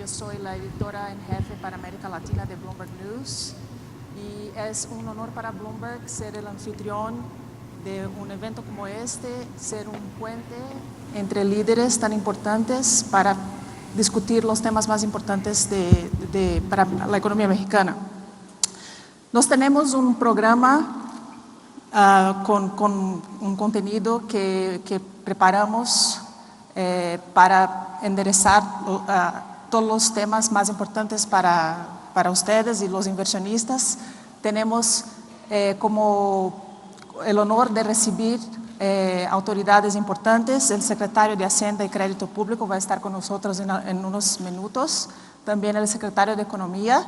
yo soy la editora en jefe para América Latina de Bloomberg News y es un honor para Bloomberg ser el anfitrión de un evento como este, ser un puente entre líderes tan importantes para discutir los temas más importantes para la economía mexicana. Nos tenemos un programa con un contenido que preparamos para enderezar todos los temas más importantes para ustedes y los inversionistas. Tenemos como el honor de recibir autoridades importantes. El secretario de Hacienda y Crédito Público va a estar con nosotros en unos minutos. También el secretario de Economía,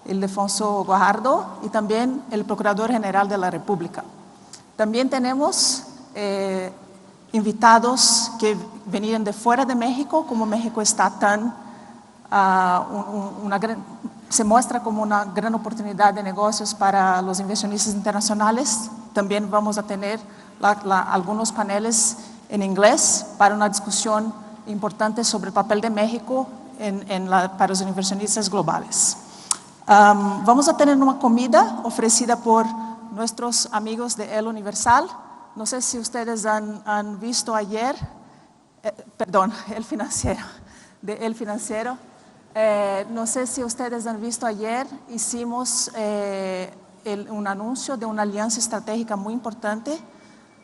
Ildefonso Guajardo, y también el Procurador General de la República. También tenemos invitados que venían de fuera de México, como México está tan, se muestra como una gran oportunidad de negocios para los inversionistas internacionales. También vamos a tener algunos paneles en inglés para una discusión importante sobre el papel de México para los inversionistas globales. Vamos a tener una comida ofrecida por nuestros amigos de El Universal. No sé si ustedes han visto ayer, El Financiero, de El Financiero. No sé si ustedes han visto ayer, hicimos un anuncio de una alianza estratégica muy importante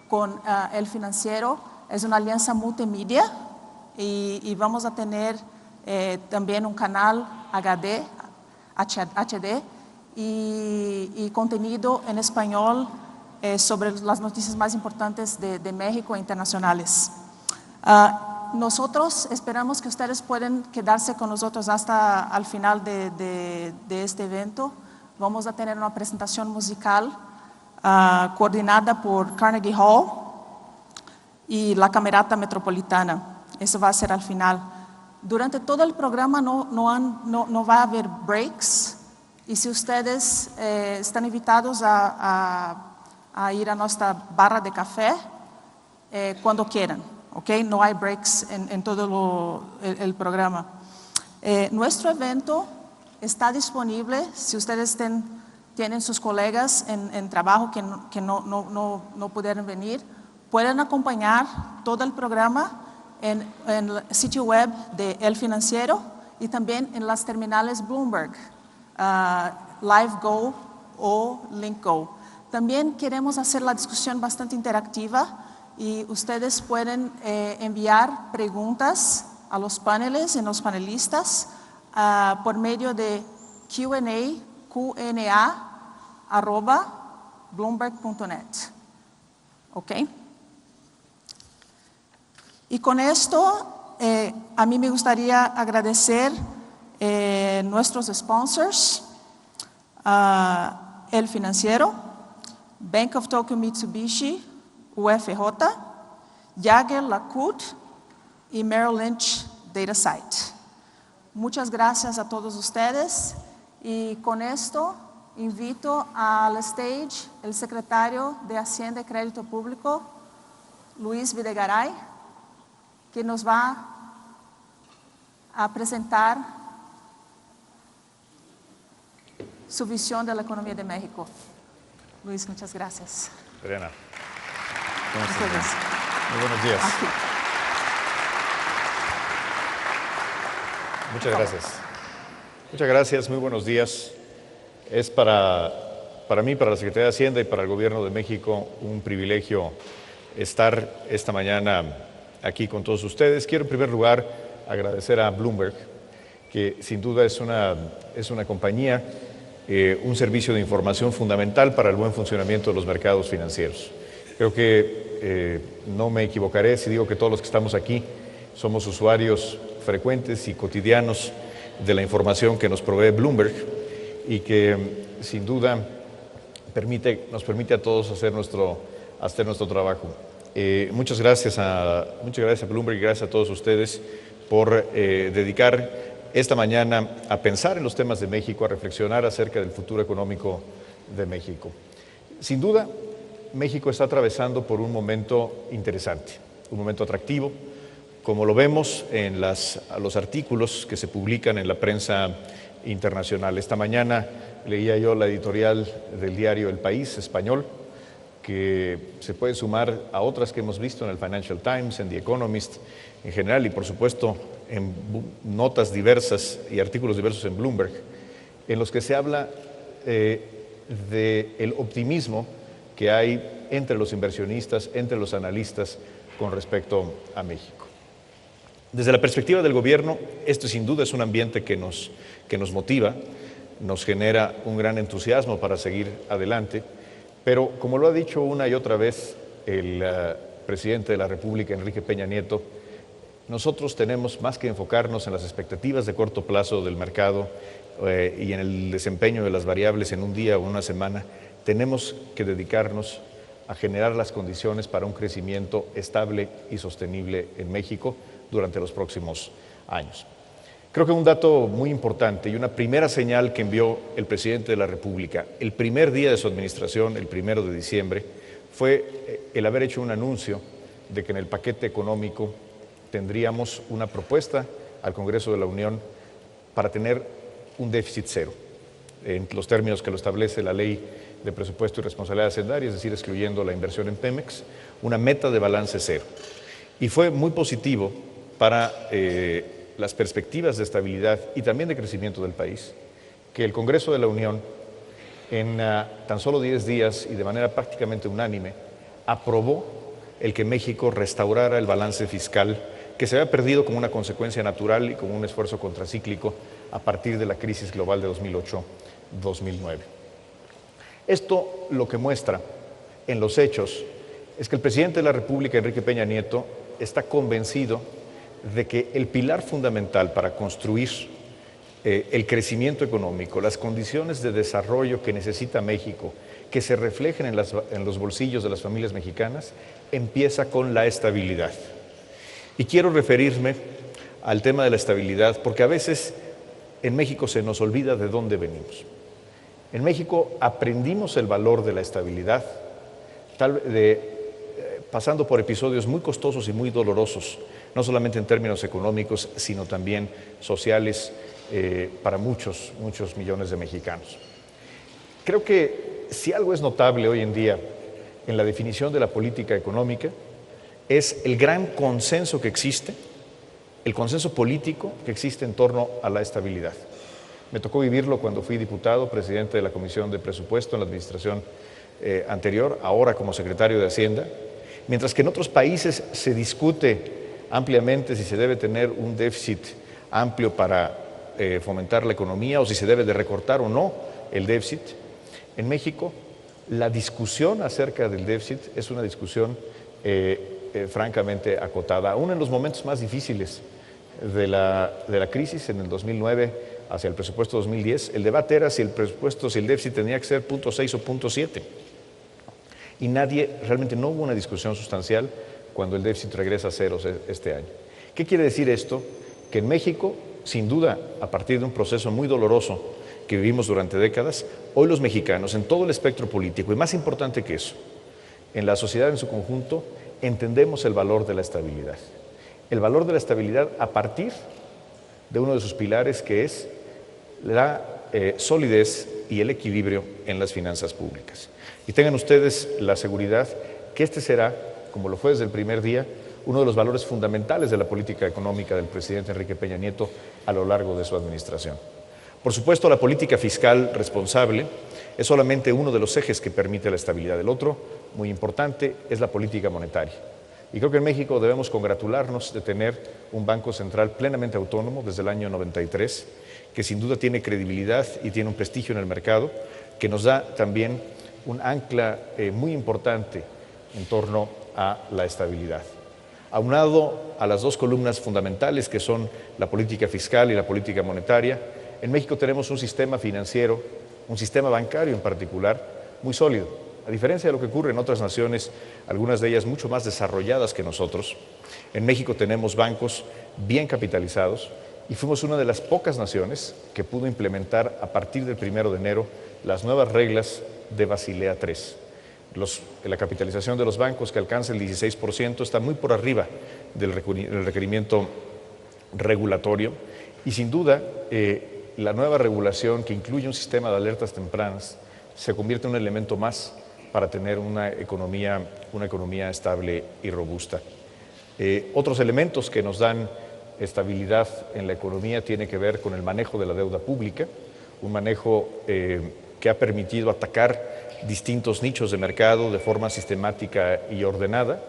con El Financiero. Es una alianza multimedia y vamos a tener también un canal HD y contenido en español sobre las noticias más importantes de México e internacionales. Nosotros esperamos que ustedes puedan quedarse con nosotros hasta el final de este evento. Vamos a tener una presentación musical coordinada por Carnegie Hall y la Camerata Metropolitana. Eso va a ser al final. Durante todo el programa no va a haber breaks. Y si ustedes están invitados a ir a nuestra barra de café cuando quieran, ¿ok? No hay breaks en todo el programa. Nuestro evento está disponible si ustedes tienen sus colegas en trabajo que no pudieron venir. Pueden acompañar todo el programa en el sitio web de El Financiero y también en las terminales Bloomberg. LiveGo o LinkGo. También queremos hacer la discusión bastante interactiva y ustedes pueden enviar preguntas a los paneles y los panelistas por medio de qna@bloomberg.net. ¿Ok? Y con esto, a mí me gustaría agradecer nuestros sponsors, El Financiero, Bank of Tokyo Mitsubishi, UFJ, Jaeger LeCoultre y Merrill Lynch DataSite. Muchas gracias a todos ustedes y con esto invito al stage el secretario de Hacienda y Crédito Público, Luis Videgaray, que nos va a presentar su visión de la economía de México. Luis, muchas gracias. Adriana, ¿cómo estás? Muy buenos días. Aquí. Muchas gracias. Muchas gracias, muy buenos días. Es para mí, para la Secretaría de Hacienda y para el Gobierno de México un privilegio estar esta mañana aquí con todos ustedes. Quiero en primer lugar agradecer a Bloomberg, que sin duda es una compañía, un servicio de información fundamental para el buen funcionamiento de los mercados financieros. Creo que no me equivocaré si digo que todos los que estamos aquí somos usuarios frecuentes y cotidianos de la información que nos provee Bloomberg y que sin duda nos permite a todos hacer nuestro trabajo. Muchas gracias a Bloomberg y gracias a todos ustedes por dedicar esta mañana a pensar en los temas de México, a reflexionar acerca del futuro económico de México. Sin duda, México está atravesando por un momento interesante, un momento atractivo, como lo vemos en los artículos que se publican en la prensa internacional. Esta mañana leía yo la editorial del diario El País español, que se puede sumar a otras que hemos visto en el Financial Times, en The Economist en general y por supuesto en notas diversas y artículos diversos en Bloomberg, en los que se habla del optimismo que hay entre los inversionistas, entre los analistas con respecto a México. Desde la perspectiva del gobierno, esto sin duda es un ambiente que nos motiva, nos genera un gran entusiasmo para seguir adelante, pero como lo ha dicho una y otra vez el presidente de la República, Enrique Peña Nieto, nosotros tenemos más que enfocarnos en las expectativas de corto plazo del mercado y en el desempeño de las variables en un día o una semana, tenemos que dedicarnos a generar las condiciones para un crecimiento estable y sostenible en México durante los próximos años. Creo que un dato muy importante y una primera señal que envió el presidente de la República el primer día de su administración, el 1 de diciembre, fue el haber hecho un anuncio de que en el paquete económico tendríamos una propuesta al Congreso de la Unión para tener un déficit cero, en los términos que lo establece la Ley de Presupuesto y Responsabilidad Hacendaria, es decir, excluyendo la inversión en Pemex, una meta de balance cero. Y fue muy positivo para las perspectivas de estabilidad y también de crecimiento del país, que el Congreso de la Unión, en tan solo 10 días y de manera prácticamente unánime, aprobó el que México restaurara el balance fiscal que se había perdido como una consecuencia natural y como un esfuerzo contracíclico a partir de la crisis global de 2008-2009. Esto lo que muestra en los hechos es que el presidente de la República, Enrique Peña Nieto, está convencido de que el pilar fundamental para construir el crecimiento económico, las condiciones de desarrollo que necesita México, que se reflejen en los bolsillos de las familias mexicanas, empieza con la estabilidad. Y quiero referirme al tema de la estabilidad porque a veces en México se nos olvida de dónde venimos. En México aprendimos el valor de la estabilidad, pasando por episodios muy costosos y muy dolorosos, no solamente en términos económicos, sino también sociales para muchos millones de mexicanos. Creo que si algo es notable hoy en día en la definición de la política económica es el gran consenso que existe, el consenso político que existe en torno a la estabilidad. Me tocó vivirlo cuando fui diputado, presidente de la Comisión de Presupuesto en la administración anterior, ahora como secretario de Hacienda, mientras que en otros países se discute ampliamente si se debe tener un déficit amplio para fomentar la economía o si se debe de recortar o no el déficit. En México, la discusión acerca del déficit es una discusión francamente acotada. Aún en los momentos más difíciles de la crisis, en el 2009 hacia el presupuesto 2010, el debate era si el déficit tenía que ser 0.6 o 0.7. Y realmente no hubo una discusión sustancial cuando el déficit regresa a ceros este año. ¿Qué quiere decir esto? Que en México, sin duda, a partir de un proceso muy doloroso que vivimos durante décadas, hoy los mexicanos, en todo el espectro político, y más importante que eso, en la sociedad en su conjunto, entendemos el valor de la estabilidad. El valor de la estabilidad a partir de uno de sus pilares, que es la solidez y el equilibrio en las finanzas públicas. Y tengan ustedes la seguridad que este será, como lo fue desde el primer día, uno de los valores fundamentales de la política económica del presidente Enrique Peña Nieto a lo largo de su administración. Por supuesto, la política fiscal responsable es solamente uno de los ejes que permite la estabilidad. El otro, muy importante, es la política monetaria. Y creo que en México debemos congratularnos de tener un Banco Central plenamente autónomo desde el año 93, que sin duda tiene credibilidad y tiene un prestigio en el mercado, que nos da también un ancla muy importante en torno a la estabilidad. Aunado a las dos columnas fundamentales que son la política fiscal y la política monetaria, en México tenemos un sistema financiero, un sistema bancario en particular, muy sólido. A diferencia de lo que ocurre en otras naciones, algunas de ellas mucho más desarrolladas que nosotros, en México tenemos bancos bien capitalizados y fuimos una de las pocas naciones que pudo implementar a partir del 1 de enero las nuevas reglas de Basilea III. La capitalización de los bancos, que alcanza el 16%, está muy por arriba del requerimiento regulatorio, y sin duda la nueva regulación, que incluye un sistema de alertas tempranas, se convierte en un elemento más para tener una economía estable y robusta. Otros elementos que nos dan estabilidad en la economía tienen que ver con el manejo de la deuda pública, un manejo que ha permitido atacar distintos nichos de mercado de forma sistemática y ordenada.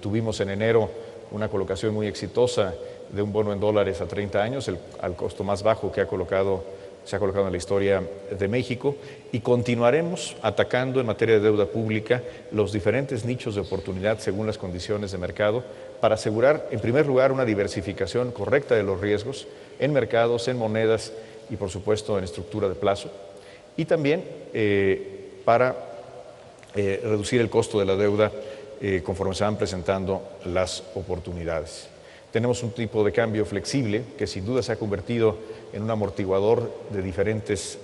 Tuvimos en enero una colocación muy exitosa de un bono en dólares a 30 años, al costo más bajo que se ha colocado en la historia de México, y continuaremos atacando en materia de deuda pública los diferentes nichos de oportunidad según las condiciones de mercado, para asegurar, en primer lugar, una diversificación correcta de los riesgos en mercados, en monedas y, por supuesto, en estructura de plazo, y también para reducir el costo de la deuda conforme se van presentando las oportunidades. Tenemos un tipo de cambio flexible que sin duda se ha convertido en un amortiguador de diferentes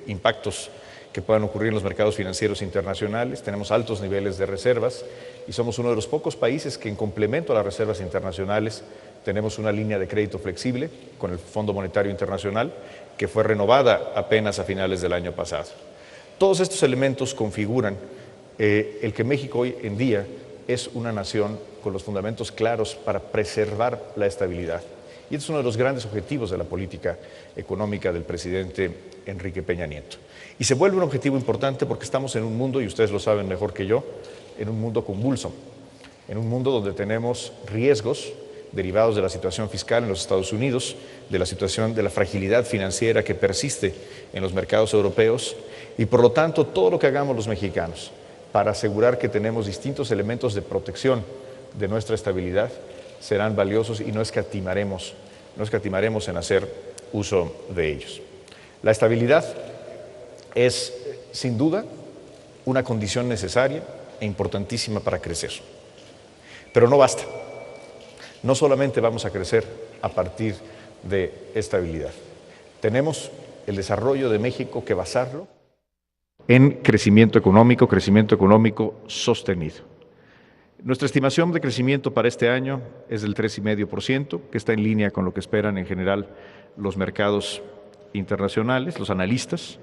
impactos que puedan ocurrir en los mercados financieros internacionales. Tenemos altos niveles de reservas y somos uno de los pocos países que, en complemento a las reservas internacionales, tenemos una línea de crédito flexible con el Fondo Monetario Internacional, que fue renovada apenas a finales del año pasado. Todos estos elementos configuran el que México hoy en día es una nación con los fundamentos claros para preservar la estabilidad. Y este es uno de los grandes objetivos de la política económica del presidente Enrique Peña Nieto. Y se vuelve un objetivo importante porque estamos en un mundo, y ustedes lo saben mejor que yo, en un mundo convulso, en un mundo donde tenemos riesgos derivados de la situación fiscal en los Estados Unidos, de la situación de la fragilidad financiera que persiste en los mercados europeos, y por lo tanto todo lo que hagamos los mexicanos para asegurar que tenemos distintos elementos de protección de nuestra estabilidad serán valiosos y no escatimaremos en hacer uso de ellos. La estabilidad es, sin duda, una condición necesaria e importantísima para crecer. Pero no basta. No solamente vamos a crecer a partir de estabilidad. Tenemos el desarrollo de México que basarlo en crecimiento económico sostenido. Nuestra estimación de crecimiento para este año es del 3,5%, que está en línea con lo que esperan en general los mercados internacionales, los analistas,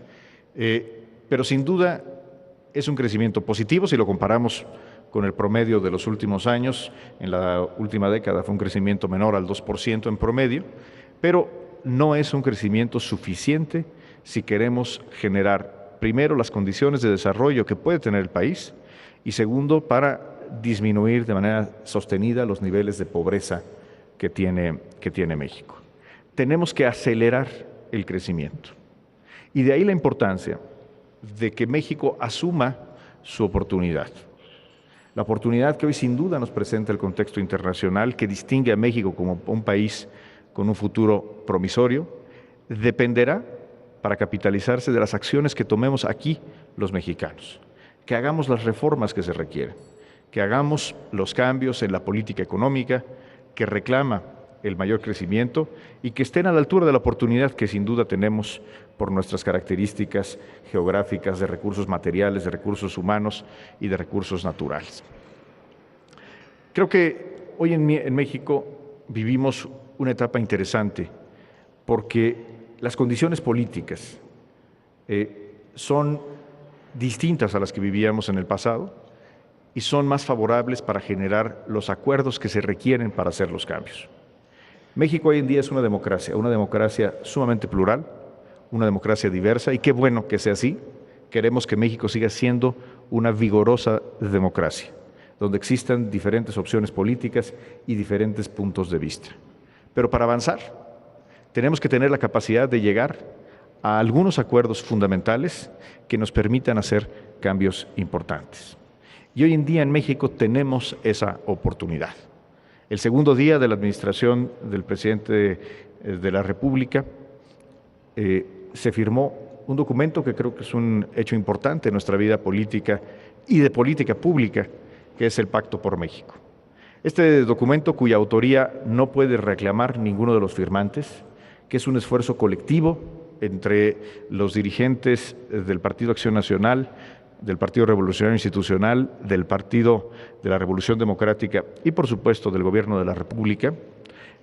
pero sin duda es un crecimiento positivo si lo comparamos con el promedio de los últimos años. En la última década fue un crecimiento menor al 2% en promedio, pero no es un crecimiento suficiente si queremos generar, primero, las condiciones de desarrollo que puede tener el país, y segundo, para disminuir de manera sostenida los niveles de pobreza que tiene México. Tenemos que acelerar el crecimiento. Y de ahí la importancia de que México asuma su oportunidad. La oportunidad que hoy sin duda nos presenta el contexto internacional, que distingue a México como un país con un futuro promisorio, dependerá para capitalizarse de las acciones que tomemos aquí los mexicanos, que hagamos las reformas que se requieren, que hagamos los cambios en la política económica que reclama el mayor crecimiento y que estén a la altura de la oportunidad que sin duda tenemos por nuestras características geográficas de recursos materiales, de recursos humanos y de recursos naturales. Creo que hoy en México vivimos una etapa interesante porque las condiciones políticas son distintas a las que vivíamos en el pasado y son más favorables para generar los acuerdos que se requieren para hacer los cambios. México hoy en día es una democracia sumamente plural, una democracia diversa, y qué bueno que sea así. Queremos que México siga siendo una vigorosa democracia, donde existan diferentes opciones políticas y diferentes puntos de vista. Pero para avanzar, tenemos que tener la capacidad de llegar a algunos acuerdos fundamentales que nos permitan hacer cambios importantes. Y hoy en día en México tenemos esa oportunidad. El segundo día de la administración del presidente de la República se firmó un documento que creo que es un hecho importante en nuestra vida política y de política pública, que es el Pacto por México. Este documento, cuya autoría no puede reclamar ninguno de los firmantes, que es un esfuerzo colectivo entre los dirigentes del Partido Acción Nacional, del Partido Revolucionario Institucional, del Partido de la Revolución Democrática y, por supuesto, del Gobierno de la República,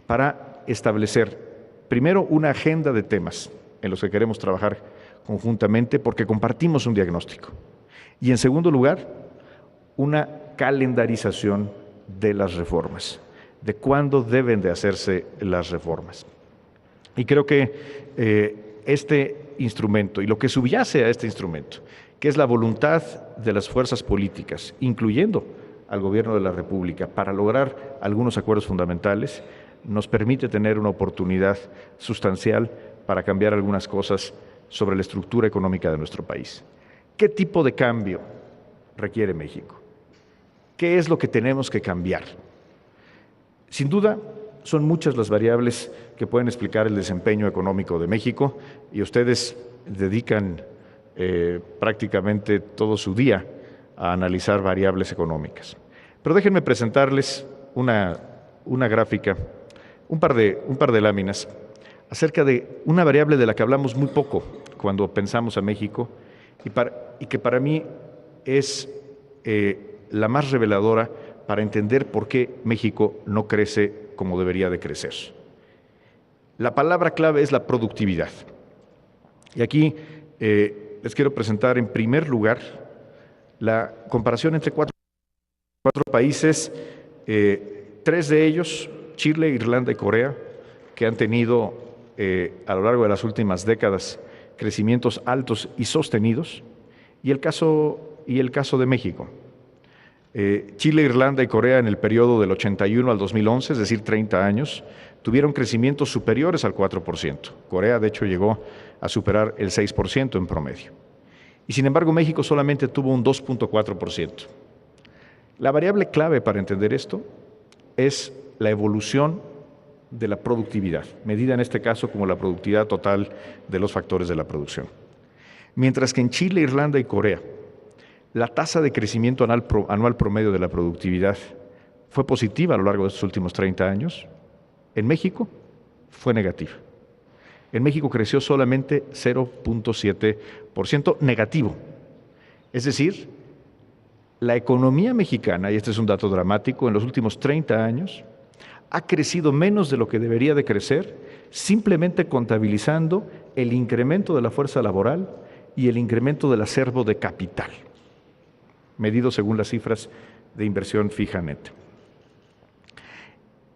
para establecer, primero, una agenda de temas en los que queremos trabajar conjuntamente porque compartimos un diagnóstico. Y, en segundo lugar, una calendarización de las reformas, de cuándo deben de hacerse las reformas. Y creo que este instrumento y lo que subyace a este instrumento, que es la voluntad de las fuerzas políticas, incluyendo al Gobierno de la República, para lograr algunos acuerdos fundamentales, nos permite tener una oportunidad sustancial para cambiar algunas cosas sobre la estructura económica de nuestro país. ¿Qué tipo de cambio requiere México? ¿Qué es lo que tenemos que cambiar? Sin duda, son muchas las variables que pueden explicar el desempeño económico de México y ustedes dedican prácticamente todo su día a analizar variables económicas. Pero déjenme presentarles una gráfica, un par de láminas acerca de una variable de la que hablamos muy poco cuando pensamos a México y que para mí es la más reveladora para entender por qué México no crece como debería de crecer. La palabra clave es la productividad. Y aquí les quiero presentar en primer lugar la comparación entre cuatro países, tres de ellos, Chile, Irlanda y Corea, que han tenido a lo largo de las últimas décadas crecimientos altos y sostenidos, y el caso de México. Chile, Irlanda y Corea en el periodo del 81 al 2011, es decir, 30 años, tuvieron crecimientos superiores al 4%. Corea, de hecho, llegó a superar el 6% en promedio. Y sin embargo, México solamente tuvo un 2.4%. La variable clave para entender esto es la evolución de la productividad, medida en este caso como la productividad total de los factores de la producción. Mientras que en Chile, Irlanda y Corea, la tasa de crecimiento anual promedio de la productividad fue positiva a lo largo de estos últimos 30 años, en México fue negativa. En México creció solamente 0.7% negativo. Es decir, la economía mexicana, y este es un dato dramático, en los últimos 30 años ha crecido menos de lo que debería de crecer, simplemente contabilizando el incremento de la fuerza laboral y el incremento del acervo de capital, medido según las cifras de inversión fija neta.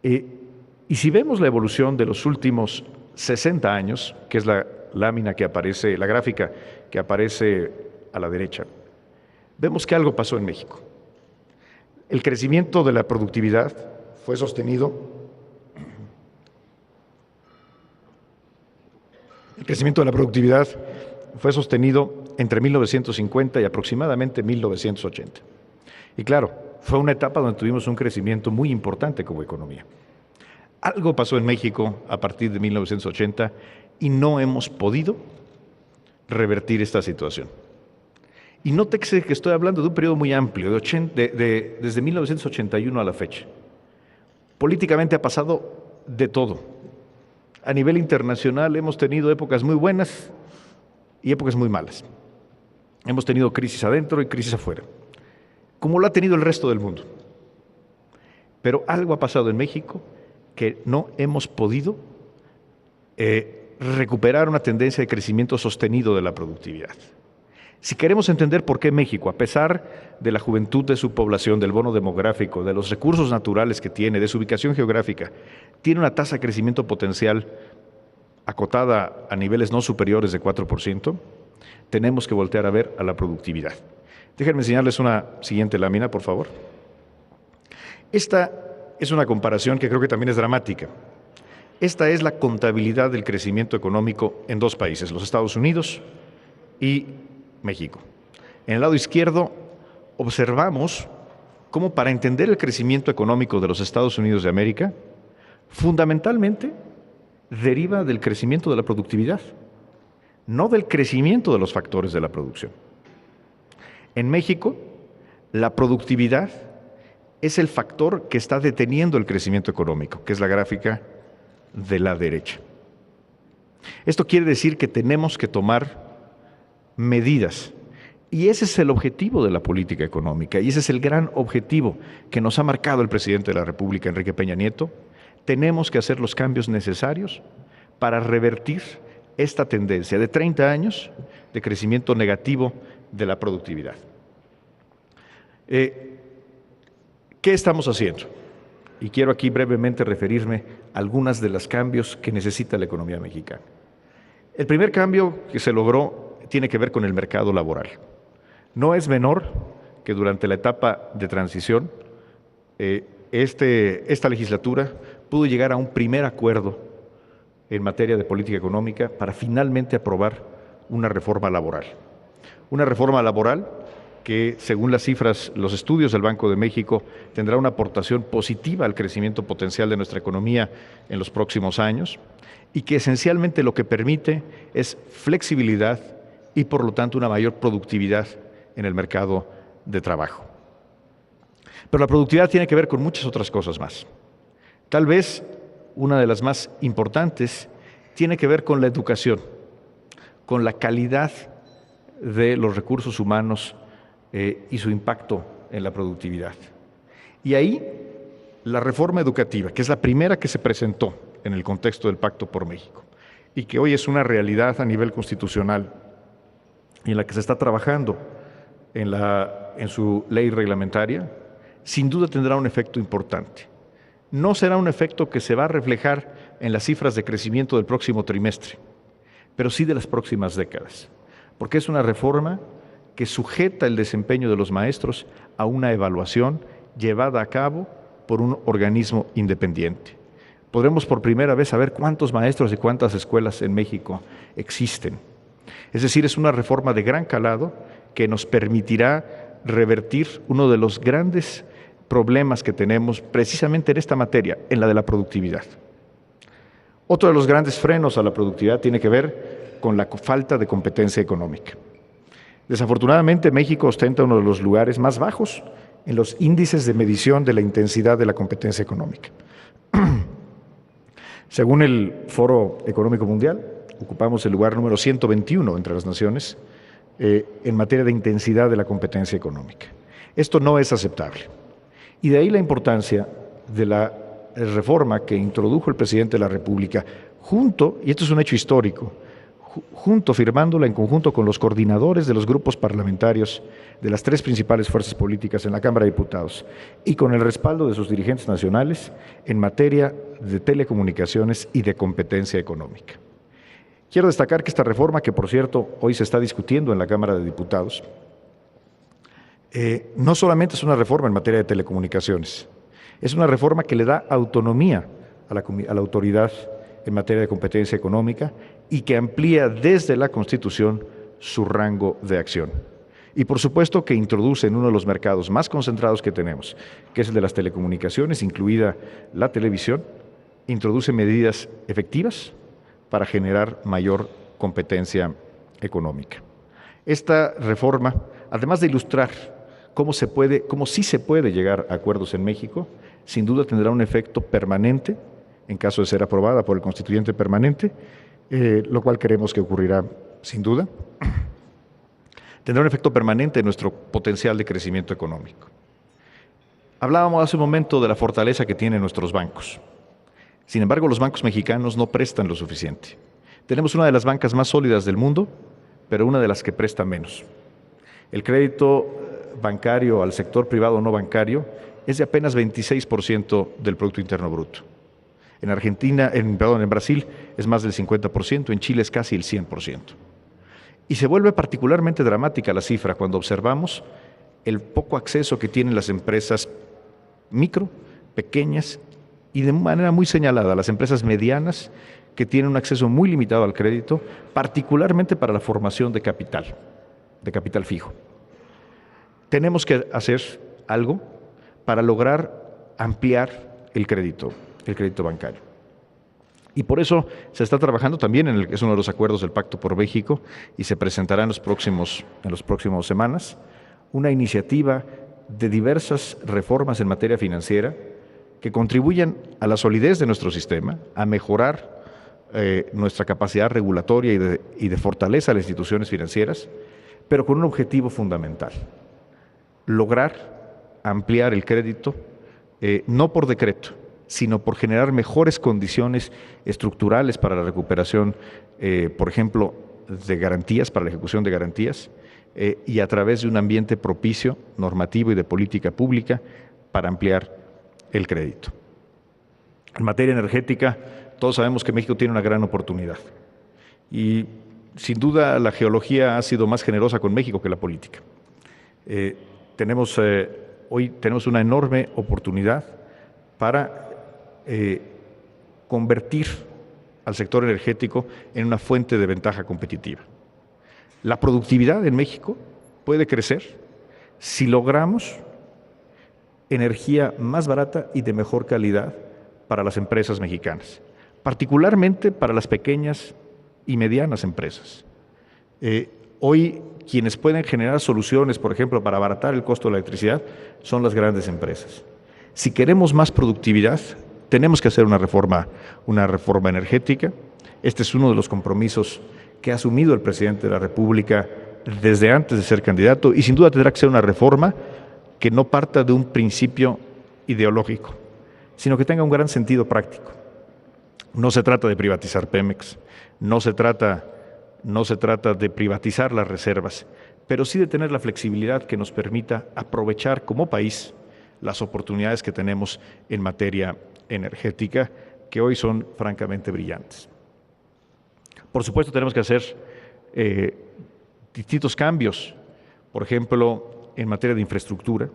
Y si vemos la evolución de los últimos 60 años, que es la lámina que aparece, la gráfica que aparece a la derecha, vemos que algo pasó en México. El crecimiento de la productividad fue sostenido. El crecimiento de la productividad fue sostenido entre 1950 y aproximadamente 1980. Y claro, fue una etapa donde tuvimos un crecimiento muy importante como economía. Algo pasó en México a partir de 1980 y no hemos podido revertir esta situación. Y nótese que estoy hablando de un periodo muy amplio, desde 1981 a la fecha. Políticamente ha pasado de todo. A nivel internacional hemos tenido épocas muy buenas y épocas muy malas. Hemos tenido crisis adentro y crisis afuera, como lo ha tenido el resto del mundo. Pero algo ha pasado en México que no hemos podido recuperar una tendencia de crecimiento sostenido de la productividad. Si queremos entender por qué México, a pesar de la juventud de su población, del bono demográfico, de los recursos naturales que tiene, de su ubicación geográfica, tiene una tasa de crecimiento potencial acotada a niveles no superiores de 4%, tenemos que voltear a ver a la productividad. Déjenme enseñarles una siguiente lámina, por favor. Esta es una comparación que creo que también es dramática. Esta es la contabilidad del crecimiento económico en dos países, los Estados Unidos y México. En el lado izquierdo observamos cómo para entender el crecimiento económico de los Estados Unidos de América, fundamentalmente deriva del crecimiento de la productividad, no del crecimiento de los factores de la producción. En México, la productividad es el factor que está deteniendo el crecimiento económico, que es la gráfica de la derecha. Esto quiere decir que tenemos que tomar medidas Y ese es el objetivo de la política económica, y ese es el gran objetivo que nos ha marcado el presidente de la República, Enrique Peña Nieto. Tenemos que hacer los cambios necesarios para revertir esta tendencia de 30 años de crecimiento negativo de la productividad. ¿Qué estamos haciendo? Y quiero aquí brevemente referirme a algunos de los cambios que necesita la economía mexicana. El primer cambio que se logró tiene que ver con el mercado laboral. No es menor que durante la etapa de transición, esta legislatura pudo llegar a un primer acuerdo en materia de política económica para finalmente aprobar una reforma laboral. Una reforma laboral que, según las cifras, los estudios del Banco de México, tendrá una aportación positiva al crecimiento potencial de nuestra economía en los próximos años y que esencialmente lo que permite es flexibilidad y, por lo tanto, una mayor productividad en el mercado de trabajo. Pero la productividad tiene que ver con muchas otras cosas más. Tal vez una de las más importantes tiene que ver con la educación, con la calidad de los recursos humanos y su impacto en la productividad. Y ahí la reforma educativa, que es la primera que se presentó en el contexto del Pacto por México y que hoy es una realidad a nivel constitucional y en la que se está trabajando en su ley reglamentaria, sin duda tendrá un efecto importante. No será un efecto que se va a reflejar en las cifras de crecimiento del próximo trimestre, pero sí de las próximas décadas, porque es una reforma que sujeta el desempeño de los maestros a una evaluación llevada a cabo por un organismo independiente. Podremos por primera vez saber cuántos maestros y cuántas escuelas en México existen. Es decir, es una reforma de gran calado que nos permitirá revertir uno de los grandes problemas que tenemos precisamente en esta materia, en la de la productividad. Otro de los grandes frenos a la productividad tiene que ver con la falta de competencia económica. Desafortunadamente, México ostenta uno de los lugares más bajos en los índices de medición de la intensidad de la competencia económica. Según el Foro Económico Mundial, ocupamos el lugar número 121 entre las naciones en materia de intensidad de la competencia económica. Esto no es aceptable. Y de ahí la importancia de la reforma que introdujo el presidente de la República, y esto es un hecho histórico, firmándola en conjunto con los coordinadores de los grupos parlamentarios de las tres principales fuerzas políticas en la Cámara de Diputados y con el respaldo de sus dirigentes nacionales en materia de telecomunicaciones y de competencia económica. Quiero destacar que esta reforma, que por cierto hoy se está discutiendo en la Cámara de Diputados, no solamente es una reforma en materia de telecomunicaciones, es una reforma que le da autonomía a la autoridad en materia de competencia económica y que amplía desde la Constitución su rango de acción. Y por supuesto que introduce en uno de los mercados más concentrados que tenemos, que es el de las telecomunicaciones, incluida la televisión, introduce medidas efectivas para generar mayor competencia económica. Esta reforma, además de ilustrar cómo sí se puede llegar a acuerdos en México, sin duda tendrá un efecto permanente, en caso de ser aprobada por el constituyente permanente, lo cual creemos que ocurrirá sin duda. Tendrá un efecto permanente en nuestro potencial de crecimiento económico. Hablábamos hace un momento de la fortaleza que tienen nuestros bancos. Sin embargo, los bancos mexicanos no prestan lo suficiente. Tenemos una de las bancas más sólidas del mundo, pero una de las que presta menos. El crédito bancario al sector privado no bancario es de apenas 26% del Producto Interno Bruto. En Brasil es más del 50%, en Chile es casi el 100%. Y se vuelve particularmente dramática la cifra cuando observamos el poco acceso que tienen las empresas micro, pequeñas y de manera muy señalada las empresas medianas que tienen un acceso muy limitado al crédito, particularmente para la formación de capital fijo. Tenemos que hacer algo para lograr ampliar el crédito bancario. Y por eso se está trabajando también es uno de los acuerdos del Pacto por México y se presentará en las próximas semanas una iniciativa de diversas reformas en materia financiera que contribuyan a la solidez de nuestro sistema, a mejorar nuestra capacidad regulatoria y de fortaleza de las instituciones financieras, pero con un objetivo fundamental: lograr ampliar el crédito, no por decreto, sino por generar mejores condiciones estructurales para la recuperación, por ejemplo, de garantías, para la ejecución de garantías, y a través de un ambiente propicio, normativo y de política pública para ampliar el crédito. En materia energética, todos sabemos que México tiene una gran oportunidad y sin duda la geología ha sido más generosa con México que la política. Hoy tenemos una enorme oportunidad para convertir al sector energético en una fuente de ventaja competitiva. La productividad en México puede crecer si logramos energía más barata y de mejor calidad para las empresas mexicanas, particularmente para las pequeñas y medianas empresas. Hoy quienes pueden generar soluciones, por ejemplo, para abaratar el costo de la electricidad, son las grandes empresas. Si queremos más productividad, tenemos que hacer una reforma energética. Este es uno de los compromisos que ha asumido el presidente de la República desde antes de ser candidato, y sin duda tendrá que ser una reforma que no parta de un principio ideológico, sino que tenga un gran sentido práctico. No se trata de privatizar Pemex, no se trata de privatizar las reservas, pero sí de tener la flexibilidad que nos permita aprovechar como país las oportunidades que tenemos en materia energética, que hoy son francamente brillantes. Por supuesto, tenemos que hacer distintos cambios. Por ejemplo, en materia de infraestructura,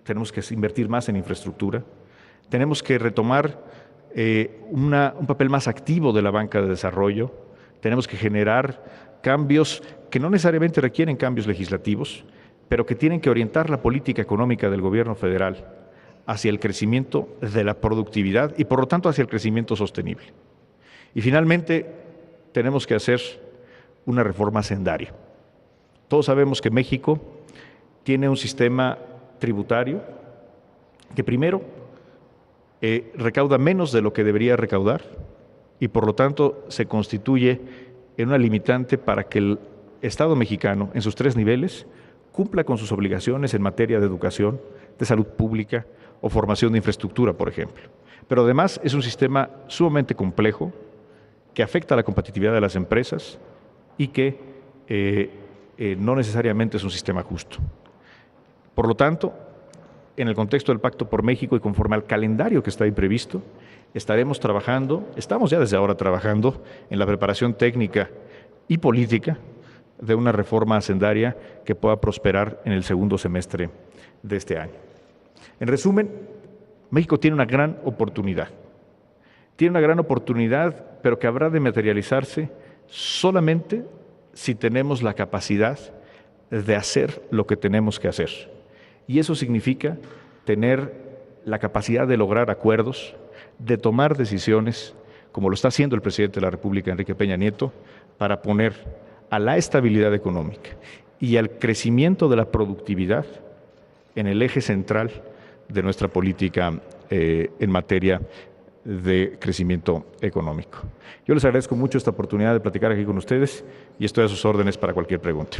tenemos que invertir más en infraestructura. Tenemos que retomar un papel más activo de la banca de desarrollo. Tenemos que generar cambios que no necesariamente requieren cambios legislativos, pero que tienen que orientar la política económica del gobierno federal hacia el crecimiento de la productividad y por lo tanto hacia el crecimiento sostenible. Y finalmente tenemos que hacer una reforma hacendaria. Todos sabemos que México tiene un sistema tributario que primero recauda menos de lo que debería recaudar y por lo tanto se constituye en una limitante para que el Estado mexicano en sus 3 niveles cumpla con sus obligaciones en materia de educación, de salud pública o formación de infraestructura, por ejemplo. Pero además es un sistema sumamente complejo que afecta a la competitividad de las empresas y que no necesariamente es un sistema justo. Por lo tanto, en el contexto del Pacto por México y conforme al calendario que está ahí previsto, estamos ya desde ahora trabajando en la preparación técnica y política de una reforma hacendaria que pueda prosperar en el segundo semestre de este año. En resumen, México tiene una gran oportunidad. Tiene una gran oportunidad, pero que habrá de materializarse solamente si tenemos la capacidad de hacer lo que tenemos que hacer. Y eso significa tener la capacidad de lograr acuerdos, de tomar decisiones, como lo está haciendo el presidente de la República, Enrique Peña Nieto, para poner a la estabilidad económica y al crecimiento de la productividad en el eje central de nuestra política en materia de crecimiento económico. Yo les agradezco mucho esta oportunidad de platicar aquí con ustedes y estoy a sus órdenes para cualquier pregunta.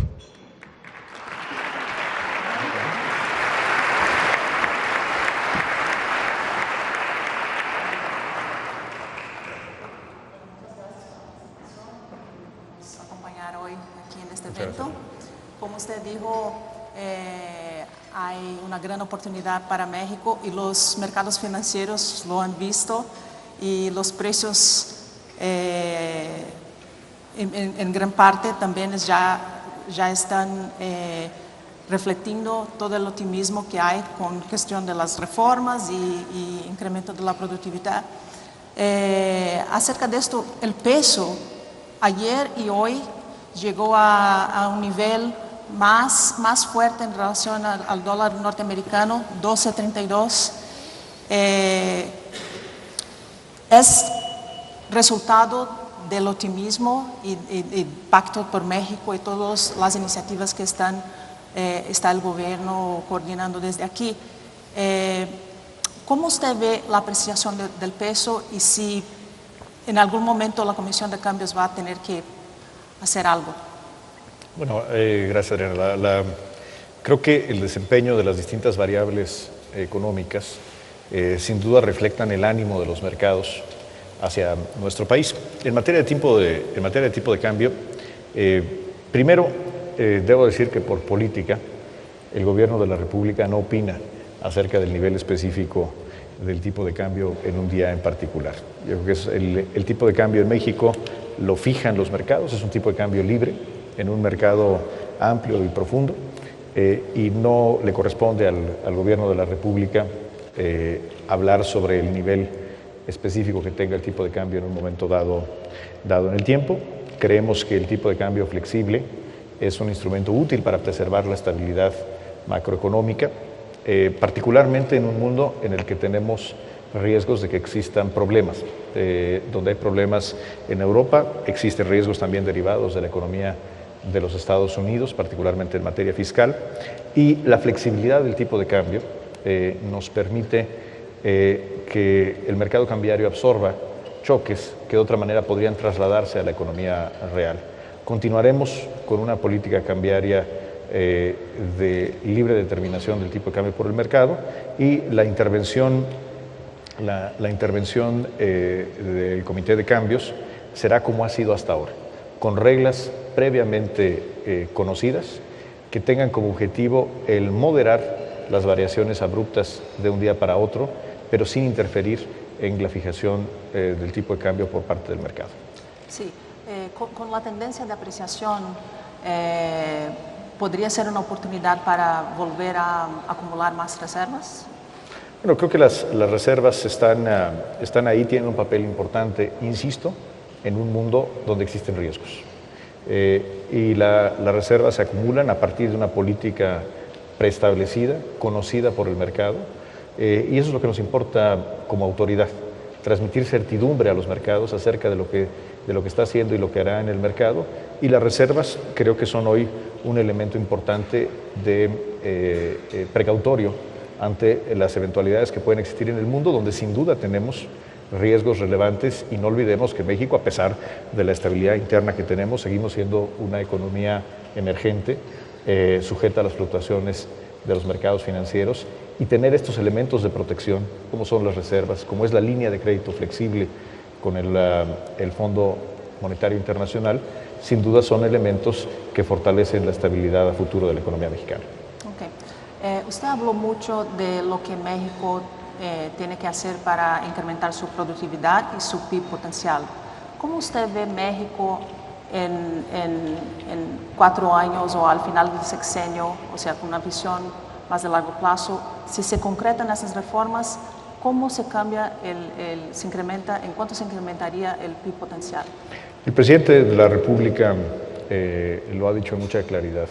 Como usted dijo, hay una gran oportunidad para México y los mercados financieros lo han visto y los precios en gran parte también ya están refletiendo todo el optimismo que hay con cuestión de las reformas y incremento de la productividad. Acerca de esto, el peso ayer y hoy llegó a un nivel más fuerte en relación al dólar norteamericano, 12.32. Es resultado del optimismo y Pacto por México y todas las iniciativas que está el gobierno coordinando desde aquí. ¿Cómo usted ve la apreciación del peso y si en algún momento la Comisión de Cambios va a tener que hacer algo? Bueno, gracias, Adriana. Creo que el desempeño de las distintas variables económicas sin duda reflejan el ánimo de los mercados hacia nuestro país. En materia de tipo de cambio, primero debo decir que por política el gobierno de la República no opina acerca del nivel específico del tipo de cambio en un día en particular. Yo creo que es el tipo de cambio en México lo fijan los mercados, es un tipo de cambio libre en un mercado amplio y profundo y no le corresponde al gobierno de la República hablar sobre el nivel específico que tenga el tipo de cambio en un momento dado en el tiempo. Creemos que el tipo de cambio flexible es un instrumento útil para preservar la estabilidad macroeconómica, particularmente en un mundo en el que tenemos riesgos de que existan problemas. Donde hay problemas en Europa, existen riesgos también derivados de la economía de los Estados Unidos, particularmente en materia fiscal, y la flexibilidad del tipo de cambio nos permite que el mercado cambiario absorba choques que de otra manera podrían trasladarse a la economía real. Continuaremos con una política cambiaria de libre determinación del tipo de cambio por el mercado y la intervención del Comité de Cambios será como ha sido hasta ahora, con reglas previamente conocidas que tengan como objetivo el moderar las variaciones abruptas de un día para otro, pero sin interferir en la fijación del tipo de cambio por parte del mercado. Sí, con la tendencia de apreciación, ¿podría ser una oportunidad para volver a acumular más reservas? Bueno, creo que las reservas están ahí, tienen un papel importante, insisto, en un mundo donde existen riesgos. Y las reservas se acumulan a partir de una política preestablecida, conocida por el mercado, y eso es lo que nos importa como autoridad, transmitir certidumbre a los mercados acerca de lo que está haciendo y lo que hará en el mercado, y las reservas creo que son hoy un elemento importante de precautorio ante las eventualidades que pueden existir en el mundo, donde sin duda tenemos riesgos relevantes, y no olvidemos que México, a pesar de la estabilidad interna que tenemos, seguimos siendo una economía emergente, sujeta a las fluctuaciones de los mercados financieros, y tener estos elementos de protección, como son las reservas, como es la línea de crédito flexible con el Fondo Monetario Internacional, sin duda son elementos que fortalecen la estabilidad a futuro de la economía mexicana. Okay. Usted habló mucho de lo que México tiene que hacer para incrementar su productividad y su PIB potencial. ¿Cómo usted ve México en 4 años o al final del sexenio, o sea, con una visión más de largo plazo? Si se concretan esas reformas, ¿cómo se cambia en cuánto se incrementaría el PIB potencial? El presidente de la República lo ha dicho en mucha claridad.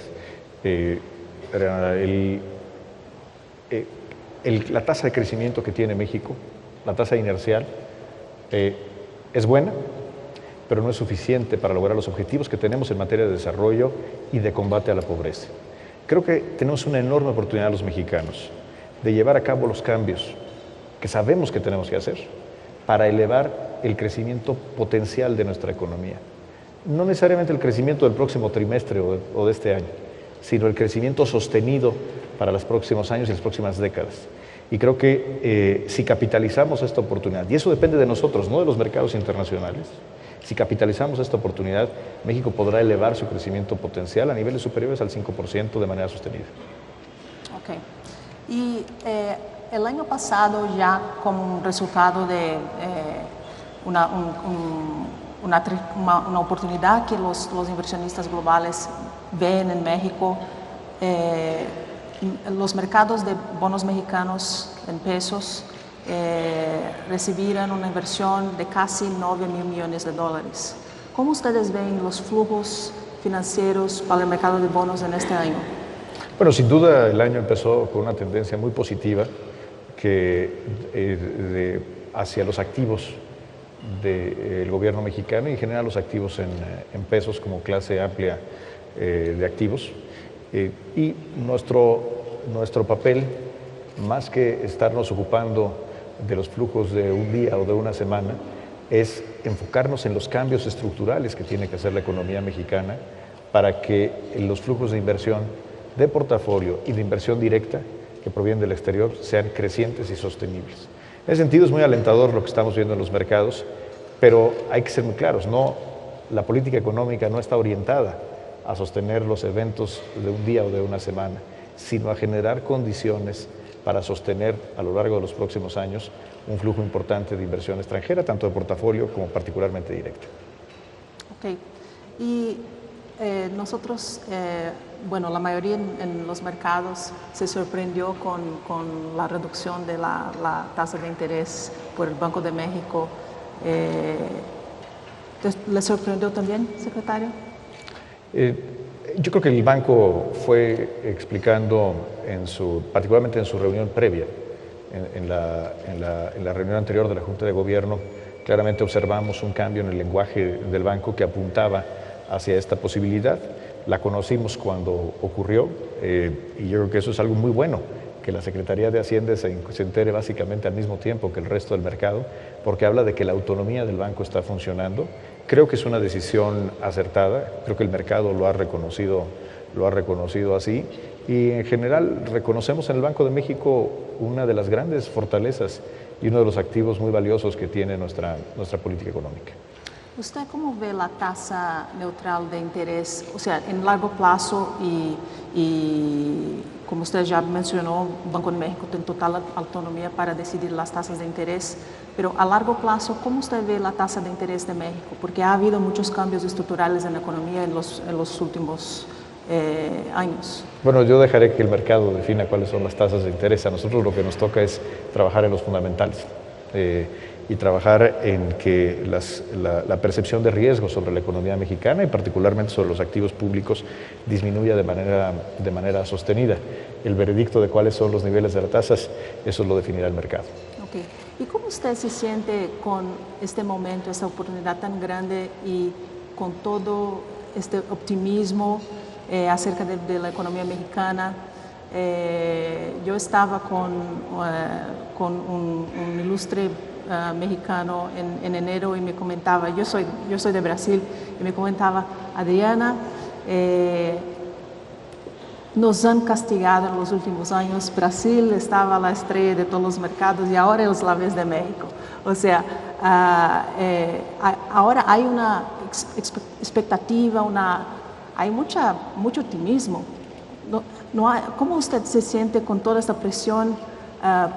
La tasa de crecimiento que tiene México, la tasa inercial, es buena, pero no es suficiente para lograr los objetivos que tenemos en materia de desarrollo y de combate a la pobreza. Creo que tenemos una enorme oportunidad los mexicanos de llevar a cabo los cambios que sabemos que tenemos que hacer para elevar el crecimiento potencial de nuestra economía. No necesariamente el crecimiento del próximo trimestre o de este año, sino el crecimiento sostenido para los próximos años y las próximas décadas. Y creo que si capitalizamos esta oportunidad, y eso depende de nosotros, no de los mercados internacionales, si capitalizamos esta oportunidad, México podrá elevar su crecimiento potencial a niveles superiores al 5% de manera sostenida. Ok. Y el año pasado, ya como resultado de una oportunidad que los inversionistas globales ven en México, los mercados de bonos mexicanos en pesos recibieron una inversión de casi $9,000 millones. ¿Cómo ustedes ven los flujos financieros para el mercado de bonos en este año? Bueno, sin duda el año empezó con una tendencia muy positiva hacia los activos del gobierno mexicano y en general los activos en pesos como clase amplia de activos. Y nuestro papel, más que estarnos ocupando de los flujos de un día o de una semana, es enfocarnos en los cambios estructurales que tiene que hacer la economía mexicana para que los flujos de inversión de portafolio y de inversión directa que provienen del exterior sean crecientes y sostenibles. En ese sentido es muy alentador lo que estamos viendo en los mercados, pero hay que ser muy claros, la política económica no está orientada a sostener los eventos de un día o de una semana, sino a generar condiciones para sostener a lo largo de los próximos años un flujo importante de inversión extranjera, tanto de portafolio como particularmente directa. Ok. Y nosotros, bueno, la mayoría en los mercados se sorprendió con la reducción de la tasa de interés por el Banco de México. ¿Le sorprendió también, secretario? Yo creo que el banco fue explicando, particularmente en su reunión previa, en la reunión anterior de la Junta de Gobierno, claramente observamos un cambio en el lenguaje del banco que apuntaba hacia esta posibilidad. La conocimos cuando ocurrió y yo creo que eso es algo muy bueno, que la Secretaría de Hacienda se entere básicamente al mismo tiempo que el resto del mercado, porque habla de que la autonomía del banco está funcionando. Creo que es una decisión acertada, creo que el mercado lo ha reconocido así, y en general reconocemos en el Banco de México una de las grandes fortalezas y uno de los activos muy valiosos que tiene nuestra política económica. ¿Usted cómo ve la tasa neutral de interés, o sea, en largo plazo y como usted ya mencionó, el Banco de México tiene total autonomía para decidir las tasas de interés, pero a largo plazo, ¿cómo usted ve la tasa de interés de México? Porque ha habido muchos cambios estructurales en la economía en los últimos años. Bueno, yo dejaré que el mercado defina cuáles son las tasas de interés. A nosotros lo que nos toca es trabajar en los fundamentales y trabajar en que la percepción de riesgo sobre la economía mexicana y particularmente sobre los activos públicos disminuya de manera sostenida. El veredicto de cuáles son los niveles de las tasas, eso lo definirá el mercado. Okay. ¿Y cómo usted se siente con este momento, esta oportunidad tan grande y con todo este optimismo acerca de la economía mexicana? Yo estaba con un ilustre mexicano en enero y me comentaba, yo soy de Brasil, y me comentaba, Adriana, nos han castigado en los últimos años, Brasil estaba a la estrella de todos los mercados y ahora es la vez de México. O sea, ahora hay una expectativa, hay mucho optimismo. ¿Cómo usted se siente con toda esta presión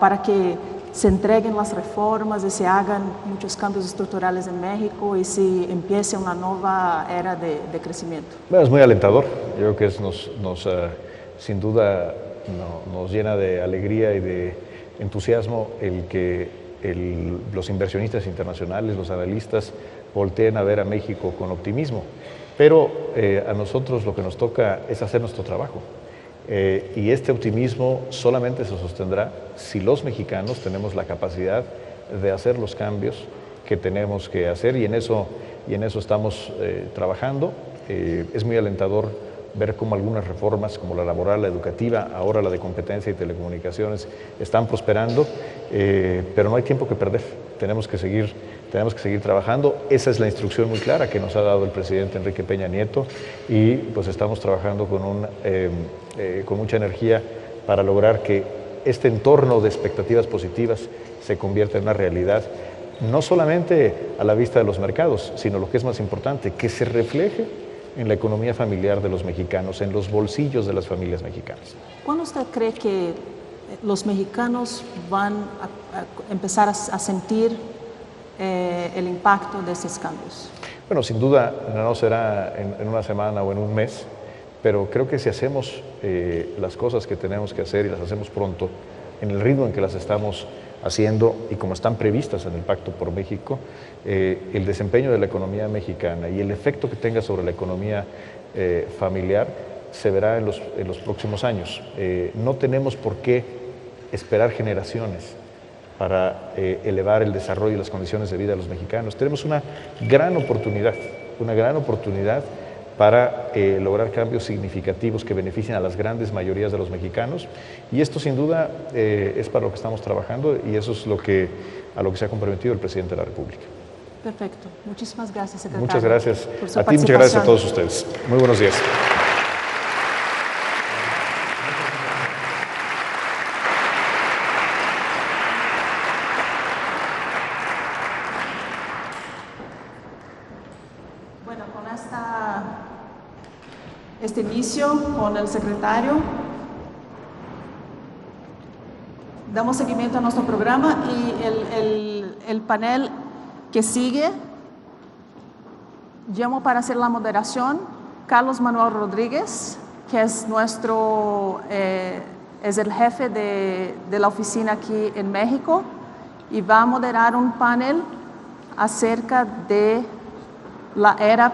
para que se entreguen las reformas y se hagan muchos cambios estructurales en México y se empiece una nueva era de crecimiento? Bueno, es muy alentador. Yo creo que sin duda nos llena de alegría y de entusiasmo el que los inversionistas internacionales, los analistas, volteen a ver a México con optimismo. Pero a nosotros lo que nos toca es hacer nuestro trabajo. Y este optimismo solamente se sostendrá si los mexicanos tenemos la capacidad de hacer los cambios que tenemos que hacer y en eso estamos trabajando. Es muy alentador ver cómo algunas reformas como la laboral, la educativa, ahora la de competencia y telecomunicaciones están prosperando, pero no hay tiempo que perder. Tenemos que seguir trabajando. Esa es la instrucción muy clara que nos ha dado el presidente Enrique Peña Nieto y pues estamos trabajando con mucha energía para lograr que este entorno de expectativas positivas se convierta en una realidad, no solamente a la vista de los mercados, sino lo que es más importante, que se refleje en la economía familiar de los mexicanos, en los bolsillos de las familias mexicanas. ¿Cuándo usted cree que los mexicanos van a empezar a sentir el impacto de estos cambios? Bueno, sin duda no será en una semana o en un mes, pero creo que si hacemos las cosas que tenemos que hacer y las hacemos pronto, en el ritmo en que las estamos haciendo y como están previstas en el Pacto por México, el desempeño de la economía mexicana y el efecto que tenga sobre la economía familiar se verá en los próximos años. No tenemos por qué esperar generaciones para elevar el desarrollo y las condiciones de vida de los mexicanos. Tenemos una gran oportunidad para lograr cambios significativos que beneficien a las grandes mayorías de los mexicanos y esto sin duda es para lo que estamos trabajando y eso es a lo que se ha comprometido el presidente de la República. Perfecto. Muchísimas gracias, secretario. Muchas gracias por su a ti, muchas gracias a participación. todos ustedes. Muy buenos días. Bueno, con este inicio con el secretario, damos seguimiento a nuestro programa y el panel que sigue, llamo para hacer la moderación Carlos Manuel Rodríguez, que es es el jefe de la oficina aquí en México y va a moderar un panel acerca de la era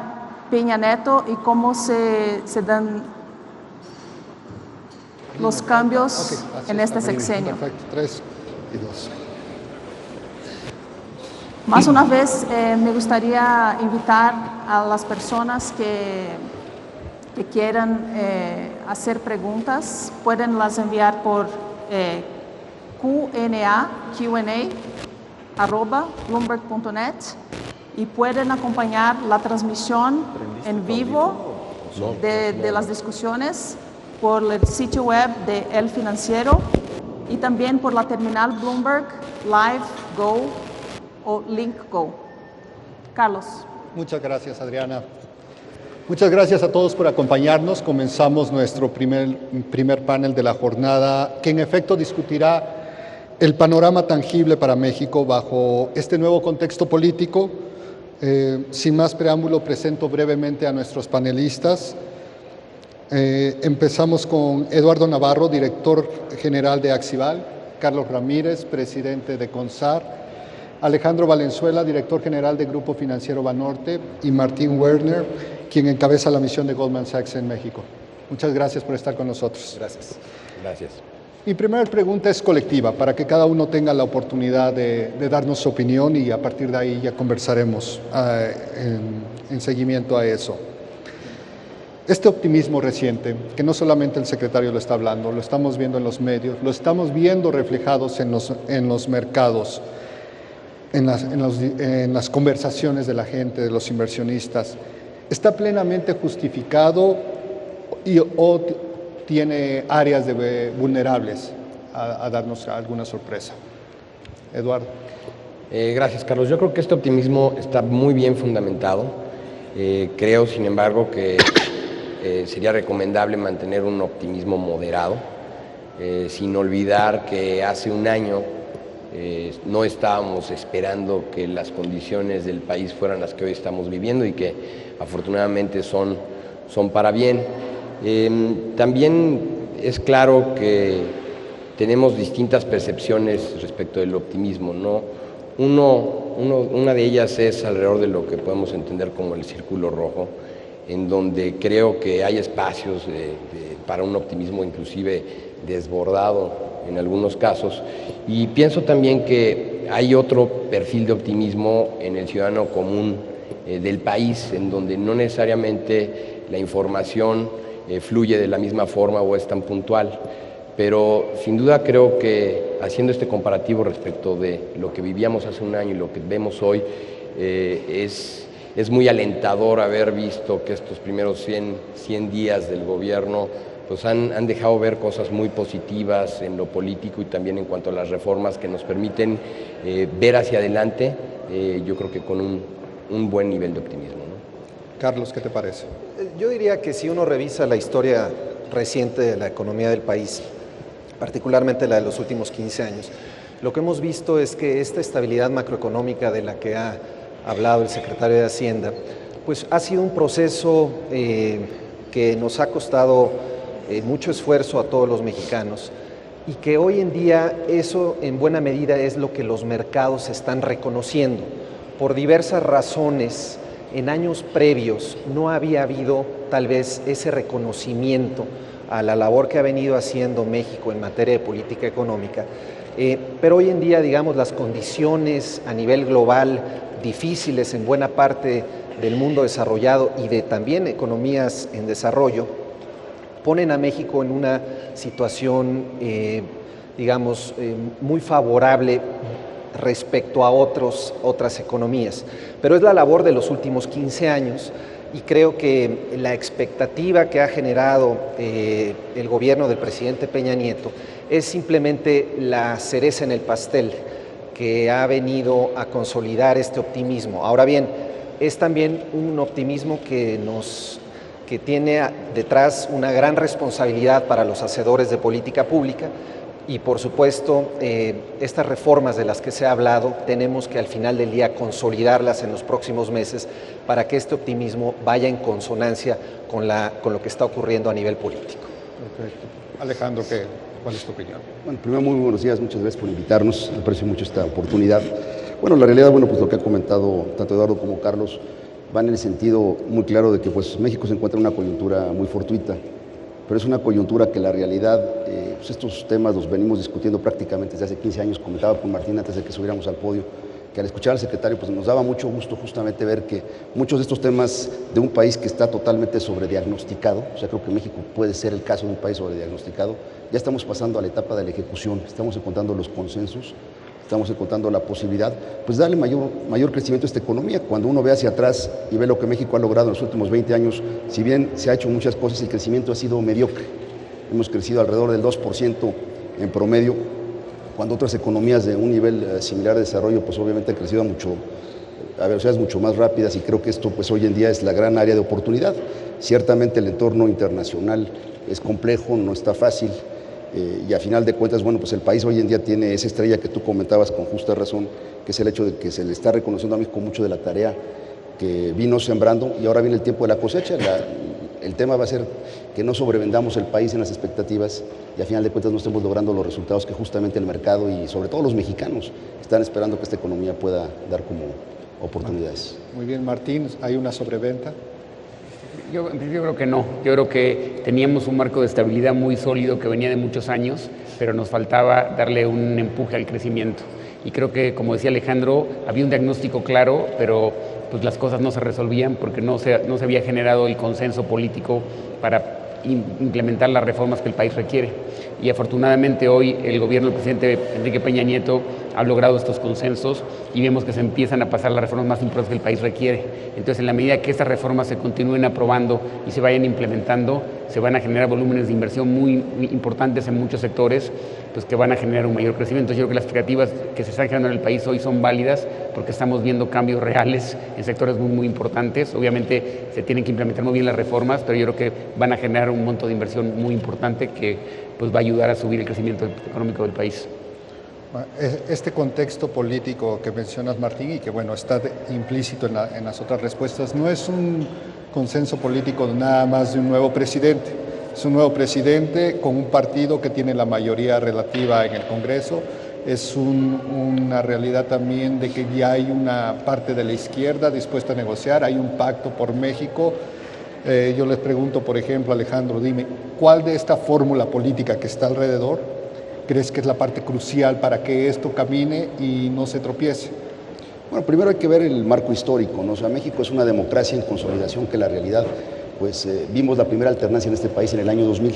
Peña Nieto y cómo se dan los cambios en este sexenio. Perfecto, 3 y 2. Más una vez, me gustaría invitar a las personas que quieran hacer preguntas, pueden las enviar por Q&A@bloomberg.net y pueden acompañar la transmisión en vivo de las discusiones por el sitio web de El Financiero y también por la terminal Bloomberg Live Go o Link Go. Carlos. Muchas gracias, Adriana. Muchas gracias a todos por acompañarnos. Comenzamos nuestro primer panel de la jornada, que en efecto discutirá el panorama tangible para México bajo este nuevo contexto político. Sin más preámbulo, presento brevemente a nuestros panelistas. Empezamos con Eduardo Navarro, director general de Axival, Carlos Ramírez, presidente de CONSAR, Alejandro Valenzuela, director general de Grupo Financiero Banorte, y Martín Werner, quien encabeza la misión de Goldman Sachs en México. Muchas gracias por estar con nosotros. Gracias. Gracias. Mi primera pregunta es colectiva, para que cada uno tenga la oportunidad de darnos su opinión y a partir de ahí ya conversaremos en seguimiento a eso. Este optimismo reciente, que no solamente el secretario lo está hablando, lo estamos viendo en los medios, lo estamos viendo reflejados en los mercados, en las conversaciones de la gente, de los inversionistas, ¿está plenamente justificado o tiene áreas vulnerables a darnos alguna sorpresa? Eduardo. Gracias, Carlos. Yo creo que este optimismo está muy bien fundamentado. Creo, sin embargo, que sería recomendable mantener un optimismo moderado, sin olvidar que hace un año no estábamos esperando que las condiciones del país fueran las que hoy estamos viviendo y que afortunadamente son para bien. También es claro que tenemos distintas percepciones respecto del optimismo, ¿no? Una de ellas es alrededor de lo que podemos entender como el círculo rojo, en donde creo que hay espacios para un optimismo inclusive desbordado en algunos casos, y pienso también que hay otro perfil de optimismo en el ciudadano común del país, en donde no necesariamente la información fluye de la misma forma o es tan puntual, pero sin duda creo que haciendo este comparativo respecto de lo que vivíamos hace un año y lo que vemos hoy, es muy alentador haber visto que estos primeros 100 días del gobierno pues han dejado ver cosas muy positivas en lo político y también en cuanto a las reformas que nos permiten ver hacia adelante, yo creo que con un buen nivel de optimismo, ¿no? Carlos, ¿qué te parece? Yo diría que si uno revisa la historia reciente de la economía del país, particularmente la de los últimos 15 años, lo que hemos visto es que esta estabilidad macroeconómica de la que ha hablado el secretario de Hacienda, pues ha sido un proceso que nos ha costado mucho esfuerzo a todos los mexicanos y que hoy en día eso en buena medida es lo que los mercados están reconociendo. Por diversas razones, en años previos no había habido tal vez ese reconocimiento a la labor que ha venido haciendo México en materia de política económica, pero hoy en día, digamos, las condiciones a nivel global difíciles en buena parte del mundo desarrollado y de también economías en desarrollo, ponen a México en una situación, digamos, muy favorable respecto a otras economías. Pero es la labor de los últimos 15 años y creo que la expectativa que ha generado el gobierno del presidente Peña Nieto es simplemente la cereza en el pastel que ha venido a consolidar este optimismo. Ahora bien, es también un optimismo que tiene detrás una gran responsabilidad para los hacedores de política pública y, por supuesto, estas reformas de las que se ha hablado tenemos que al final del día consolidarlas en los próximos meses para que este optimismo vaya en consonancia con lo que está ocurriendo a nivel político. Perfecto. Alejandro, ¿cuál es tu opinión? Bueno, primero, muy buenos días, muchas gracias por invitarnos, aprecio mucho esta oportunidad. Bueno, la realidad, bueno, pues lo que ha comentado tanto Eduardo como Carlos va en el sentido muy claro de que pues México se encuentra en una coyuntura muy fortuita, pero es una coyuntura que la realidad, pues estos temas los venimos discutiendo prácticamente desde hace 15 años. Comentaba con Martín antes de que subiéramos al podio, que al escuchar al secretario pues nos daba mucho gusto justamente ver que muchos de estos temas de un país que está totalmente sobrediagnosticado, o sea, creo que México puede ser el caso de un país sobrediagnosticado, ya estamos pasando a la etapa de la ejecución, estamos encontrando los consensos, estamos encontrando la posibilidad, pues darle mayor crecimiento a esta economía. Cuando uno ve hacia atrás y ve lo que México ha logrado en los últimos 20 años, si bien se ha hecho muchas cosas, el crecimiento ha sido mediocre. Hemos crecido alrededor del 2% en promedio, cuando otras economías de un nivel similar de desarrollo, pues obviamente han crecido a velocidades mucho más rápidas, y creo que esto pues hoy en día es la gran área de oportunidad. Ciertamente el entorno internacional es complejo, no está fácil. Y a final de cuentas, bueno, pues el país hoy en día tiene esa estrella que tú comentabas con justa razón, que es el hecho de que se le está reconociendo a México mucho de la tarea que vino sembrando, y ahora viene el tiempo de la cosecha. El tema va a ser que no sobrevendamos el país en las expectativas y a final de cuentas no estemos logrando los resultados que justamente el mercado y sobre todo los mexicanos están esperando que esta economía pueda dar como oportunidades. Muy bien, Martín, ¿hay una sobreventa? Yo creo que no. Yo creo que teníamos un marco de estabilidad muy sólido que venía de muchos años, pero nos faltaba darle un empuje al crecimiento. Y creo que, como decía Alejandro, había un diagnóstico claro, pero pues las cosas no se resolvían porque no se había generado el consenso político para implementar las reformas que el país requiere. Y afortunadamente hoy el gobierno del presidente Enrique Peña Nieto ha logrado estos consensos y vemos que se empiezan a pasar las reformas más importantes que el país requiere. Entonces, en la medida que estas reformas se continúen aprobando y se vayan implementando, se van a generar volúmenes de inversión muy importantes en muchos sectores, pues que van a generar un mayor crecimiento. Yo creo que las expectativas que se están generando en el país hoy son válidas porque estamos viendo cambios reales en sectores muy importantes. Obviamente se tienen que implementar muy bien las reformas, pero yo creo que van a generar un monto de inversión muy importante que pues va a ayudar a subir el crecimiento económico del país. Este contexto político que mencionas, Martín, y que bueno, está implícito en las otras respuestas, no es un consenso político nada más de un nuevo presidente. Es un nuevo presidente con un partido que tiene la mayoría relativa en el Congreso. Es una realidad también de que ya hay una parte de la izquierda dispuesta a negociar, hay un pacto por México. Yo les pregunto, por ejemplo, Alejandro, dime, ¿cuál de esta fórmula política que está alrededor crees que es la parte crucial para que esto camine y no se tropiece? Bueno, primero hay que ver el marco histórico, ¿no? O sea, México es una democracia en consolidación que la realidad, pues vimos la primera alternancia en este país en el año 2000.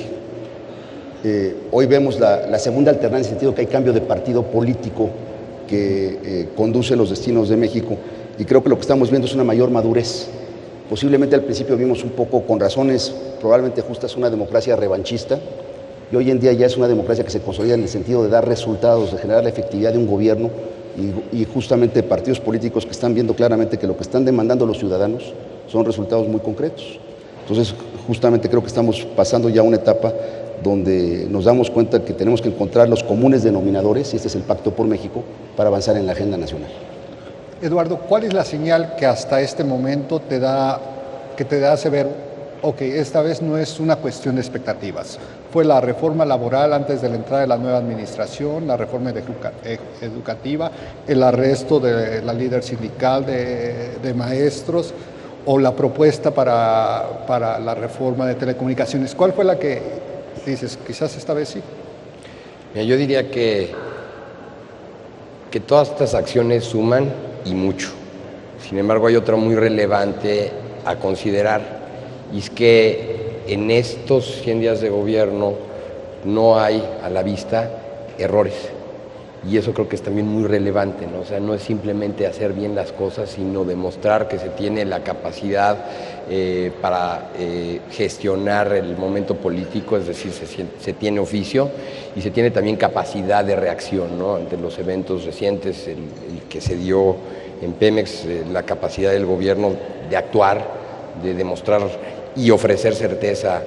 Hoy vemos la segunda alternancia en el sentido que hay cambio de partido político que conduce los destinos de México, y creo que lo que estamos viendo es una mayor madurez. Posiblemente al principio vimos un poco, con razones probablemente justas, una democracia revanchista, y hoy en día ya es una democracia que se consolida en el sentido de dar resultados, de generar la efectividad de un gobierno y justamente partidos políticos que están viendo claramente que lo que están demandando los ciudadanos son resultados muy concretos. Entonces, justamente creo que estamos pasando ya a una etapa donde nos damos cuenta que tenemos que encontrar los comunes denominadores, y este es el Pacto por México, para avanzar en la agenda nacional. Eduardo, ¿cuál es la señal que hasta este momento te hace ver, ok, esta vez no es una cuestión de expectativas? Fue la reforma laboral antes de la entrada de la nueva administración, la reforma educativa, el arresto de la líder sindical de maestros, o la propuesta para la reforma de telecomunicaciones. ¿Cuál fue la que dices, quizás esta vez sí? Mira, yo diría que todas estas acciones suman y mucho. Sin embargo, hay otra muy relevante a considerar, y es que en estos 100 días de gobierno no hay a la vista errores. y eso creo que es también muy relevante, ¿no? O sea, no es simplemente hacer bien las cosas, sino demostrar que se tiene la capacidad para gestionar el momento político, es decir, se tiene oficio y se tiene también capacidad de reacción, ¿no? Ante los eventos recientes, el que se dio en Pemex, la capacidad del gobierno de actuar, de demostrar y ofrecer certeza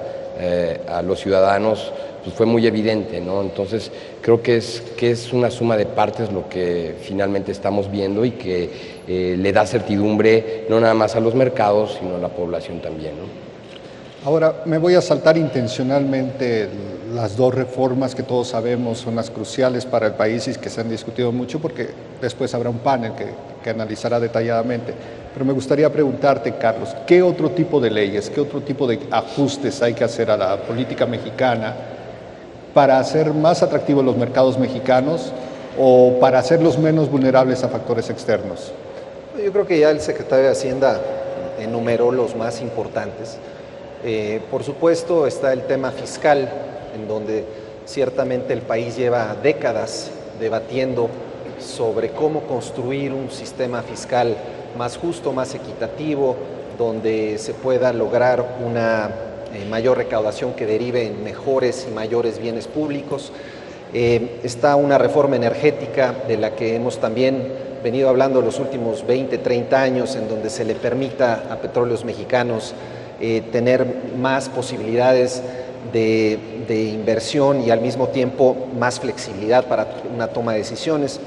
a los ciudadanos, pues fue muy evidente, ¿no? Entonces creo que es una suma de partes lo que finalmente estamos viendo y que le da certidumbre no nada más a los mercados, sino a la población también, ¿no? Ahora, me voy a saltar intencionalmente las dos reformas que todos sabemos son las cruciales para el país y que se han discutido mucho, porque después habrá un panel que analizará detalladamente. Pero me gustaría preguntarte, Carlos, ¿qué otro tipo de leyes, qué otro tipo de ajustes hay que hacer a la política mexicana para hacer más atractivos los mercados mexicanos o para hacerlos menos vulnerables a factores externos? Yo creo que ya el secretario de Hacienda enumeró los más importantes. Por supuesto está el tema fiscal, en donde ciertamente el país lleva décadas debatiendo sobre cómo construir un sistema fiscal más justo, más equitativo, donde se pueda lograr una mayor recaudación que derive en mejores y mayores bienes públicos. Está una reforma energética de la que hemos también venido hablando los últimos 20, 30 años, en donde se le permita a Petróleos Mexicanos tener más posibilidades de inversión y al mismo tiempo más flexibilidad para una toma de decisiones.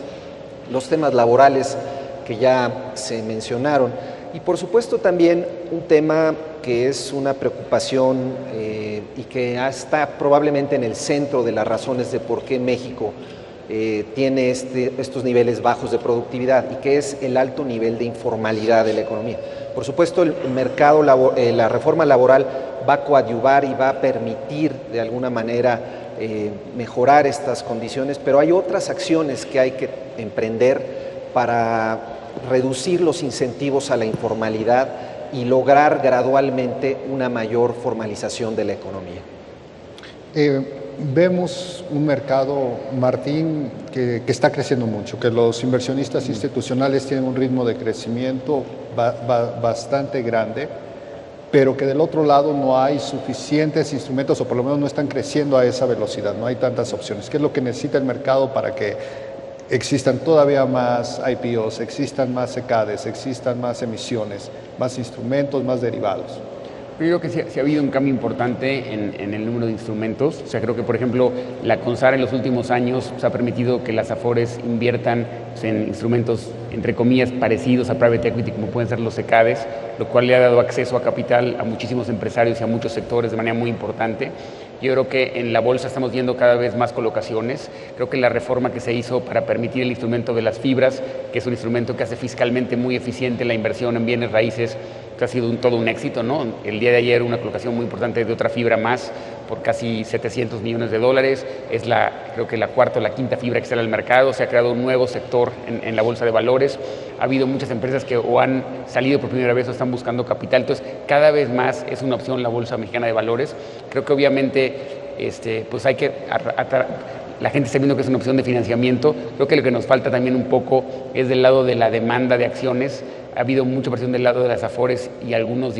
Los temas laborales que ya se mencionaron y por supuesto también un tema que es una preocupación y que está probablemente en el centro de las razones de por qué México tiene estos niveles bajos de productividad y que es el alto nivel de informalidad de la economía. Por supuesto, el mercado, la reforma laboral va a coadyuvar y va a permitir de alguna manera mejorar estas condiciones, pero hay otras acciones que hay que emprender para reducir los incentivos a la informalidad y lograr gradualmente una mayor formalización de la economía. Vemos un mercado, Martín, que está creciendo mucho, que los inversionistas institucionales tienen un ritmo de crecimiento bastante grande, pero que del otro lado no hay suficientes instrumentos, o por lo menos no están creciendo a esa velocidad, no hay tantas opciones. ¿Qué es lo que necesita el mercado para que existan todavía más IPOs, existan más CKDs, existan más emisiones, más instrumentos, más derivados? Yo creo que sí ha habido un cambio importante en el número de instrumentos. O sea, creo que, por ejemplo, la CONSAR en los últimos años ha permitido que las AFORES inviertan en instrumentos, entre comillas, parecidos a private equity, como pueden ser los CKDs, lo cual le ha dado acceso a capital a muchísimos empresarios y a muchos sectores de manera muy importante. Yo creo que en la bolsa estamos viendo cada vez más colocaciones. Creo que la reforma que se hizo para permitir el instrumento de las fibras, que es un instrumento que hace fiscalmente muy eficiente la inversión en bienes raíces, que ha sido todo un éxito, ¿no? El día de ayer una colocación muy importante de otra fibra más por casi $700 millones. Es creo que la cuarta o la quinta fibra que sale al mercado. Se ha creado un nuevo sector en la bolsa de valores. Ha habido muchas empresas que o han salido por primera vez o están buscando capital. Entonces, cada vez más es una opción la bolsa mexicana de valores. Creo que obviamente pues hay que la gente está viendo que es una opción de financiamiento. Creo que lo que nos falta también un poco es del lado de la demanda de acciones. Ha habido mucha presión del lado de las AFORES y algunos,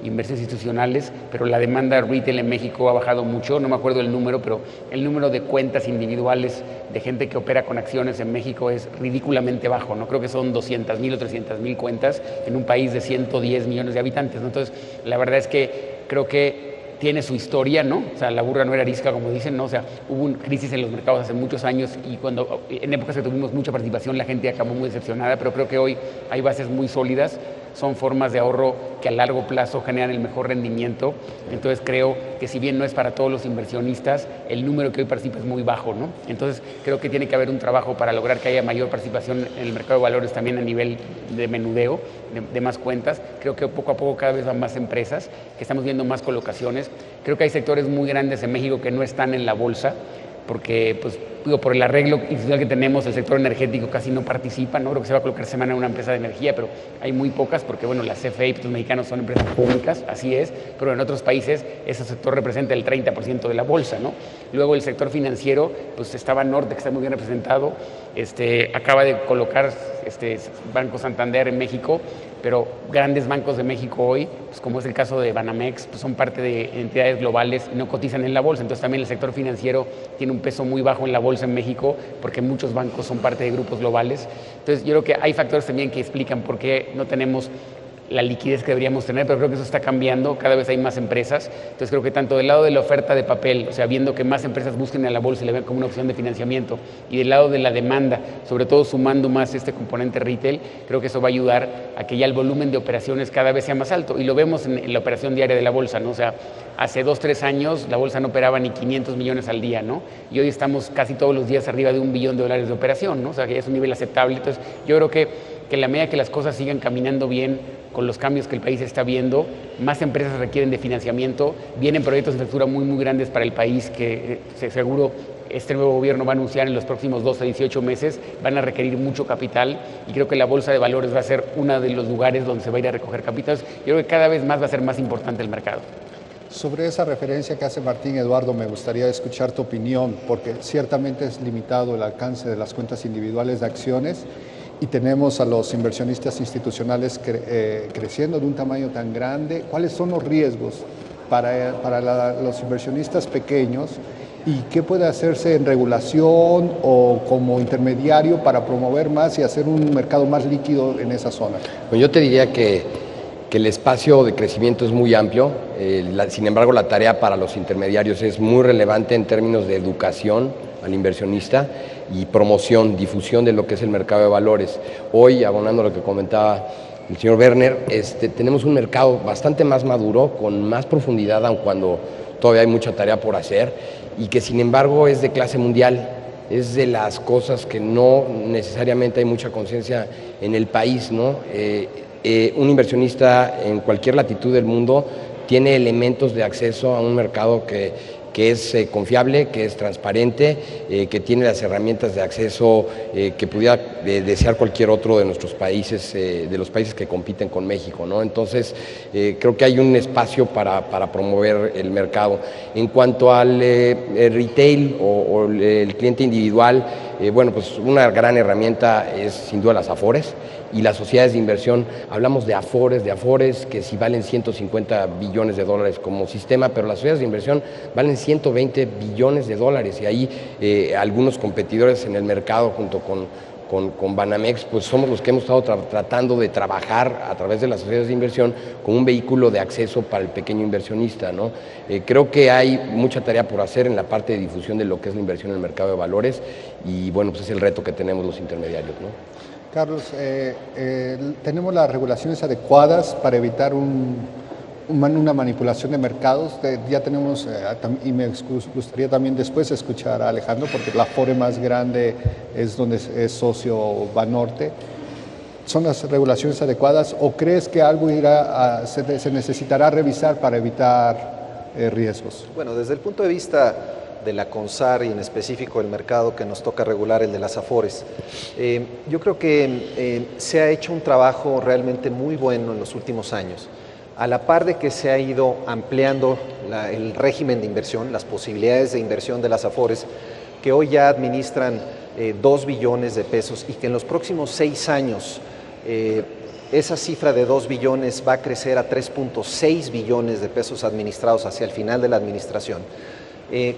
inversiones institucionales, pero la demanda retail en México ha bajado mucho. No me acuerdo el número, pero el número de cuentas individuales de gente que opera con acciones en México es ridículamente bajo, ¿no? Creo que son 200,000 o 300,000 cuentas en un país de 110 millones de habitantes, ¿no? Entonces, la verdad es que creo que tiene su historia, ¿no? O sea, la burra no era arisca, como dicen, ¿no? O sea, hubo una crisis en los mercados hace muchos años y en épocas que tuvimos mucha participación, la gente acabó muy decepcionada, pero creo que hoy hay bases muy sólidas, son formas de ahorro que a largo plazo generan el mejor rendimiento. Entonces creo que si bien no es para todos los inversionistas, el número que hoy participa es muy bajo, ¿no? Entonces creo que tiene que haber un trabajo para lograr que haya mayor participación en el mercado de valores también a nivel de menudeo, de más cuentas. Creo que poco a poco cada vez van más empresas, que estamos viendo más colocaciones. Creo que hay sectores muy grandes en México que no están en la bolsa, porque pues por el arreglo institucional que tenemos, el sector energético casi no participa, ¿no? Creo que se va a colocar semana una empresa de energía, pero hay muy pocas porque, bueno, las CFE y los mexicanos son empresas públicas, así es, pero en otros países ese sector representa el 30% de la bolsa, ¿no? Luego el sector financiero, pues estaba Norte, que está muy bien representado, acaba de colocar Banco Santander en México, pero grandes bancos de México hoy, pues como es el caso de Banamex, pues son parte de entidades globales y no cotizan en la bolsa. Entonces también el sector financiero tiene un peso muy bajo en la bolsa en México porque muchos bancos son parte de grupos globales. Entonces yo creo que hay factores también que explican por qué no tenemos la liquidez que deberíamos tener, pero creo que eso está cambiando, cada vez hay más empresas, entonces creo que tanto del lado de la oferta de papel, o sea, viendo que más empresas busquen a la bolsa y la vean como una opción de financiamiento, y del lado de la demanda, sobre todo sumando más este componente retail, creo que eso va a ayudar a que ya el volumen de operaciones cada vez sea más alto, y lo vemos en la operación diaria de la bolsa, ¿no? O sea, hace 2-3 años la bolsa no operaba ni 500 millones al día, ¿no? Y hoy estamos casi todos los días arriba de $1 billón de operación, ¿no? O sea, que ya es un nivel aceptable, entonces yo creo que en la medida que las cosas sigan caminando bien con los cambios que el país está viendo, más empresas requieren de financiamiento, vienen proyectos de infraestructura muy, muy grandes para el país que seguro este nuevo gobierno va a anunciar en los próximos 12 a 18 meses, van a requerir mucho capital y creo que la bolsa de valores va a ser uno de los lugares donde se va a ir a recoger capital. Yo creo que cada vez más va a ser más importante el mercado. Sobre esa referencia que hace Martín, Eduardo, me gustaría escuchar tu opinión, porque ciertamente es limitado el alcance de las cuentas individuales de acciones y tenemos a los inversionistas institucionales creciendo de un tamaño tan grande. ¿Cuáles son los riesgos para los inversionistas pequeños y qué puede hacerse en regulación o como intermediario para promover más y hacer un mercado más líquido en esa zona? Pues yo te diría que el espacio de crecimiento es muy amplio, sin embargo la tarea para los intermediarios es muy relevante en términos de educación al inversionista y promoción, difusión de lo que es el mercado de valores. Hoy, abonando lo que comentaba el señor Werner, tenemos un mercado bastante más maduro, con más profundidad, aun cuando todavía hay mucha tarea por hacer, y que sin embargo es de clase mundial. Es de las cosas que no necesariamente hay mucha conciencia en el país, ¿no? Un inversionista en cualquier latitud del mundo tiene elementos de acceso a un mercado que es confiable, que es transparente, que tiene las herramientas de acceso que pudiera desear cualquier otro de nuestros países, de los países que compiten con México, ¿no? Entonces, creo que hay un espacio para promover el mercado. En cuanto al retail o el cliente individual, bueno, pues una gran herramienta es sin duda las Afores y las sociedades de inversión. Hablamos de Afores que si valen 150 billones de dólares como sistema, pero las sociedades de inversión valen 120 billones de dólares y ahí algunos competidores en el mercado junto con Banamex, pues somos los que hemos estado tratando de trabajar a través de las sociedades de inversión como un vehículo de acceso para el pequeño inversionista, ¿no? Creo que hay mucha tarea por hacer en la parte de difusión de lo que es la inversión en el mercado de valores y bueno, pues es el reto que tenemos los intermediarios, ¿no? Carlos, ¿tenemos las regulaciones adecuadas para evitar una manipulación de mercados? Ya tenemos, y me gustaría también después escuchar a Alejandro, porque la Afore más grande es donde es socio Banorte. ¿Son las regulaciones adecuadas o crees que algo se necesitará revisar para evitar riesgos? Bueno, desde el punto de vista de la CONSAR y en específico el mercado que nos toca regular, el de las Afores, yo creo que se ha hecho un trabajo realmente muy bueno en los últimos años. A la par de que se ha ido ampliando el régimen de inversión, las posibilidades de inversión de las Afores, que hoy ya administran 2 billones de pesos y que en los próximos 6 años esa cifra de 2 billones va a crecer a 3.6 billones de pesos administrados hacia el final de la administración.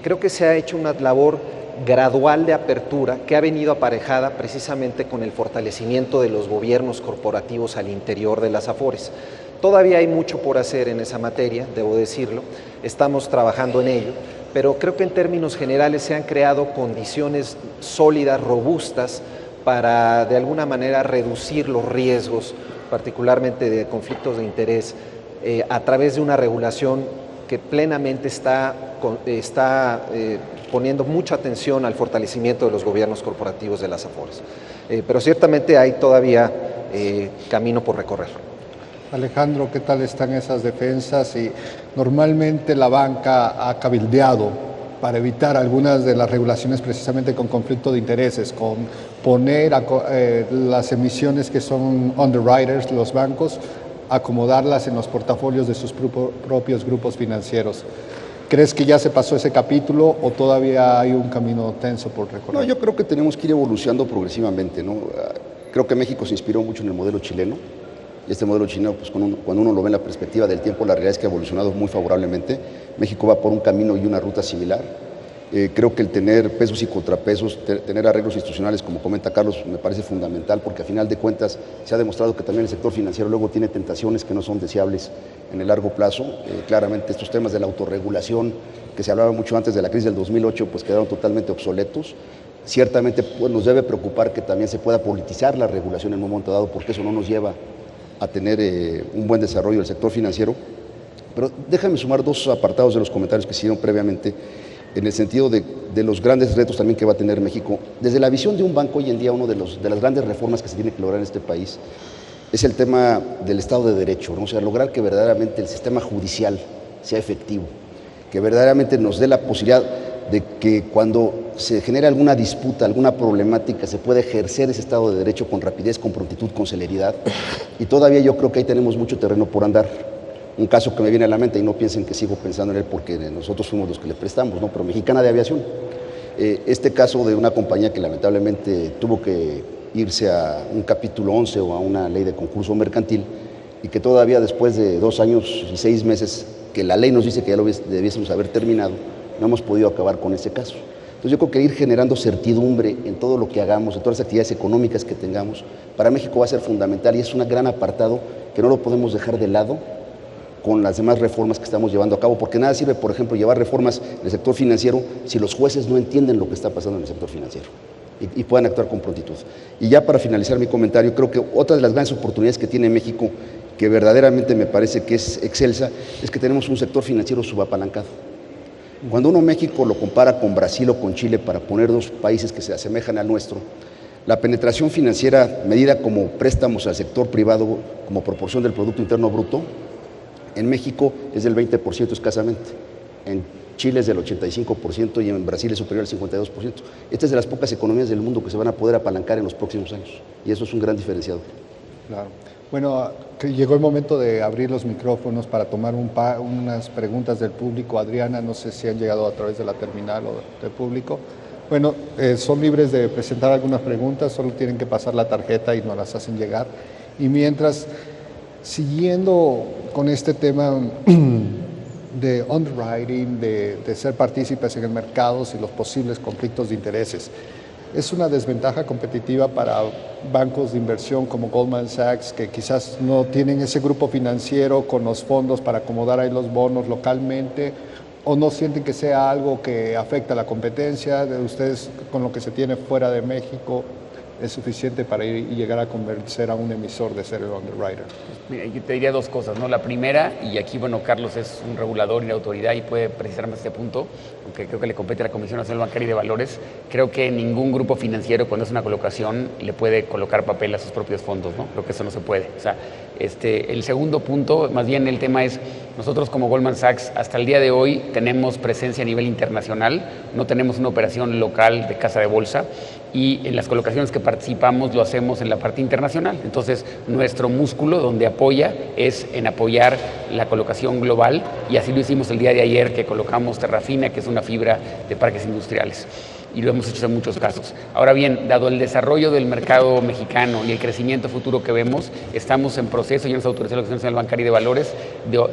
Creo que se ha hecho una labor gradual de apertura que ha venido aparejada precisamente con el fortalecimiento de los gobiernos corporativos al interior de las Afores. Todavía hay mucho por hacer en esa materia, debo decirlo, estamos trabajando en ello, pero creo que en términos generales se han creado condiciones sólidas, robustas, para de alguna manera reducir los riesgos, particularmente de conflictos de interés, a través de una regulación que plenamente está poniendo mucha atención al fortalecimiento de los gobiernos corporativos de las Afores. Pero ciertamente hay todavía camino por recorrer. Alejandro, ¿qué tal están esas defensas? Y normalmente la banca ha cabildeado para evitar algunas de las regulaciones precisamente con conflicto de intereses, con poner las emisiones que son underwriters, los bancos, acomodarlas en los portafolios de sus propios grupos financieros. ¿Crees que ya se pasó ese capítulo o todavía hay un camino tenso por recorrer? No, yo creo que tenemos que ir evolucionando progresivamente, ¿no? Creo que México se inspiró mucho en el modelo chileno, y este modelo chileno, pues cuando uno lo ve en la perspectiva del tiempo, la realidad es que ha evolucionado muy favorablemente. México va por un camino y una ruta similar. Creo que el tener pesos y contrapesos, tener arreglos institucionales, como comenta Carlos, me parece fundamental, porque a final de cuentas se ha demostrado que también el sector financiero luego tiene tentaciones que no son deseables en el largo plazo. Claramente estos temas de la autorregulación, que se hablaba mucho antes de la crisis del 2008, pues quedaron totalmente obsoletos. Ciertamente pues, nos debe preocupar que también se pueda politizar la regulación en un momento dado, porque eso no nos lleva a tener un buen desarrollo del sector financiero. Pero déjame sumar dos apartados de los comentarios que se hicieron previamente, en el sentido de los grandes retos también que va a tener México. Desde la visión de un banco, hoy en día una de las grandes reformas que se tiene que lograr en este país es el tema del Estado de Derecho, ¿no? O sea, lograr que verdaderamente el sistema judicial sea efectivo, que verdaderamente nos dé la posibilidad de que cuando se genera alguna disputa, alguna problemática, se pueda ejercer ese Estado de Derecho con rapidez, con prontitud, con celeridad. Y todavía yo creo que ahí tenemos mucho terreno por andar. Un caso que me viene a la mente, y no piensen que sigo pensando en él porque nosotros fuimos los que le prestamos, ¿no? Pero Mexicana de Aviación. Este caso de una compañía que lamentablemente tuvo que irse a un capítulo 11 o a una ley de concurso mercantil, y que todavía después de 2 años y 6 meses, que la ley nos dice que ya lo debiésemos haber terminado, no hemos podido acabar con ese caso. Entonces yo creo que ir generando certidumbre en todo lo que hagamos, en todas las actividades económicas que tengamos, para México va a ser fundamental, y es un gran apartado que no lo podemos dejar de lado con las demás reformas que estamos llevando a cabo, porque nada sirve, por ejemplo, llevar reformas en el sector financiero si los jueces no entienden lo que está pasando en el sector financiero y puedan actuar con prontitud. Y ya para finalizar mi comentario, creo que otra de las grandes oportunidades que tiene México, que verdaderamente me parece que es excelsa, es que tenemos un sector financiero subapalancado. Cuando uno México lo compara con Brasil o con Chile, para poner dos países que se asemejan al nuestro, la penetración financiera medida como préstamos al sector privado como proporción del Producto Interno Bruto, en México es del 20% escasamente, en Chile es del 85% y en Brasil es superior al 52%. Esta es de las pocas economías del mundo que se van a poder apalancar en los próximos años, y eso es un gran diferenciador. Claro. Bueno, que llegó el momento de abrir los micrófonos para tomar unas preguntas del público. Adriana, no sé si han llegado a través de la terminal o del público. Bueno, son libres de presentar algunas preguntas, solo tienen que pasar la tarjeta y nos las hacen llegar. Y mientras, siguiendo con este tema de underwriting, de ser partícipes en el mercado y los posibles conflictos de intereses, ¿es una desventaja competitiva para bancos de inversión como Goldman Sachs, que quizás no tienen ese grupo financiero con los fondos para acomodar ahí los bonos localmente, o no sienten que sea algo que afecta a la competencia de ustedes con lo que se tiene fuera de México? ¿Es suficiente para ir y llegar a convencer a un emisor de ser el underwriter? Mira, yo te diría dos cosas, ¿no? La primera, y aquí, bueno, Carlos es un regulador y una autoridad y puede precisar más este punto, aunque creo que le compete a la Comisión Nacional Bancaria y de Valores. Creo que ningún grupo financiero, cuando es una colocación, le puede colocar papel a sus propios fondos, ¿no? Creo que eso no se puede. O sea, el segundo punto, más bien el tema es, nosotros como Goldman Sachs, hasta el día de hoy tenemos presencia a nivel internacional, no tenemos una operación local de casa de bolsa, y en las colocaciones que participamos lo hacemos en la parte internacional. Entonces, nuestro músculo donde apoya es en apoyar la colocación global, y así lo hicimos el día de ayer, que colocamos Terrafina, que es una fibra de parques industriales, y lo hemos hecho en muchos casos. Ahora bien, dado el desarrollo del mercado mexicano y el crecimiento futuro que vemos, estamos en proceso, ya nos autorizó la Comisión Nacional Bancaria y de Valores,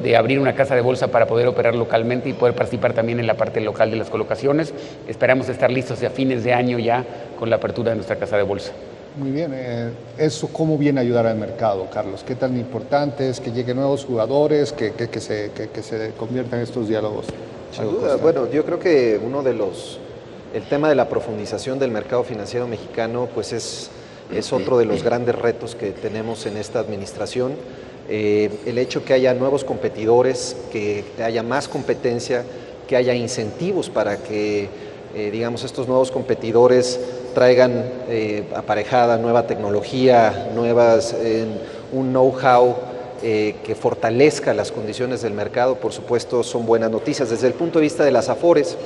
de abrir una casa de bolsa para poder operar localmente y poder participar también en la parte local de las colocaciones. Esperamos estar listos a fines de año ya con la apertura de nuestra casa de bolsa. Muy bien, ¿eso cómo viene a ayudar al mercado, Carlos? ¿Qué tan importante es que lleguen nuevos jugadores, que se conviertan estos diálogos? Sin duda, bueno, yo creo que el tema de la profundización del mercado financiero mexicano, pues es otro de los grandes retos que tenemos en esta administración. El hecho que haya nuevos competidores, que haya más competencia, que haya incentivos para que, digamos, estos nuevos competidores traigan aparejada nueva tecnología, un know-how que fortalezca las condiciones del mercado, por supuesto, son buenas noticias. Desde el punto de vista de las AFORES,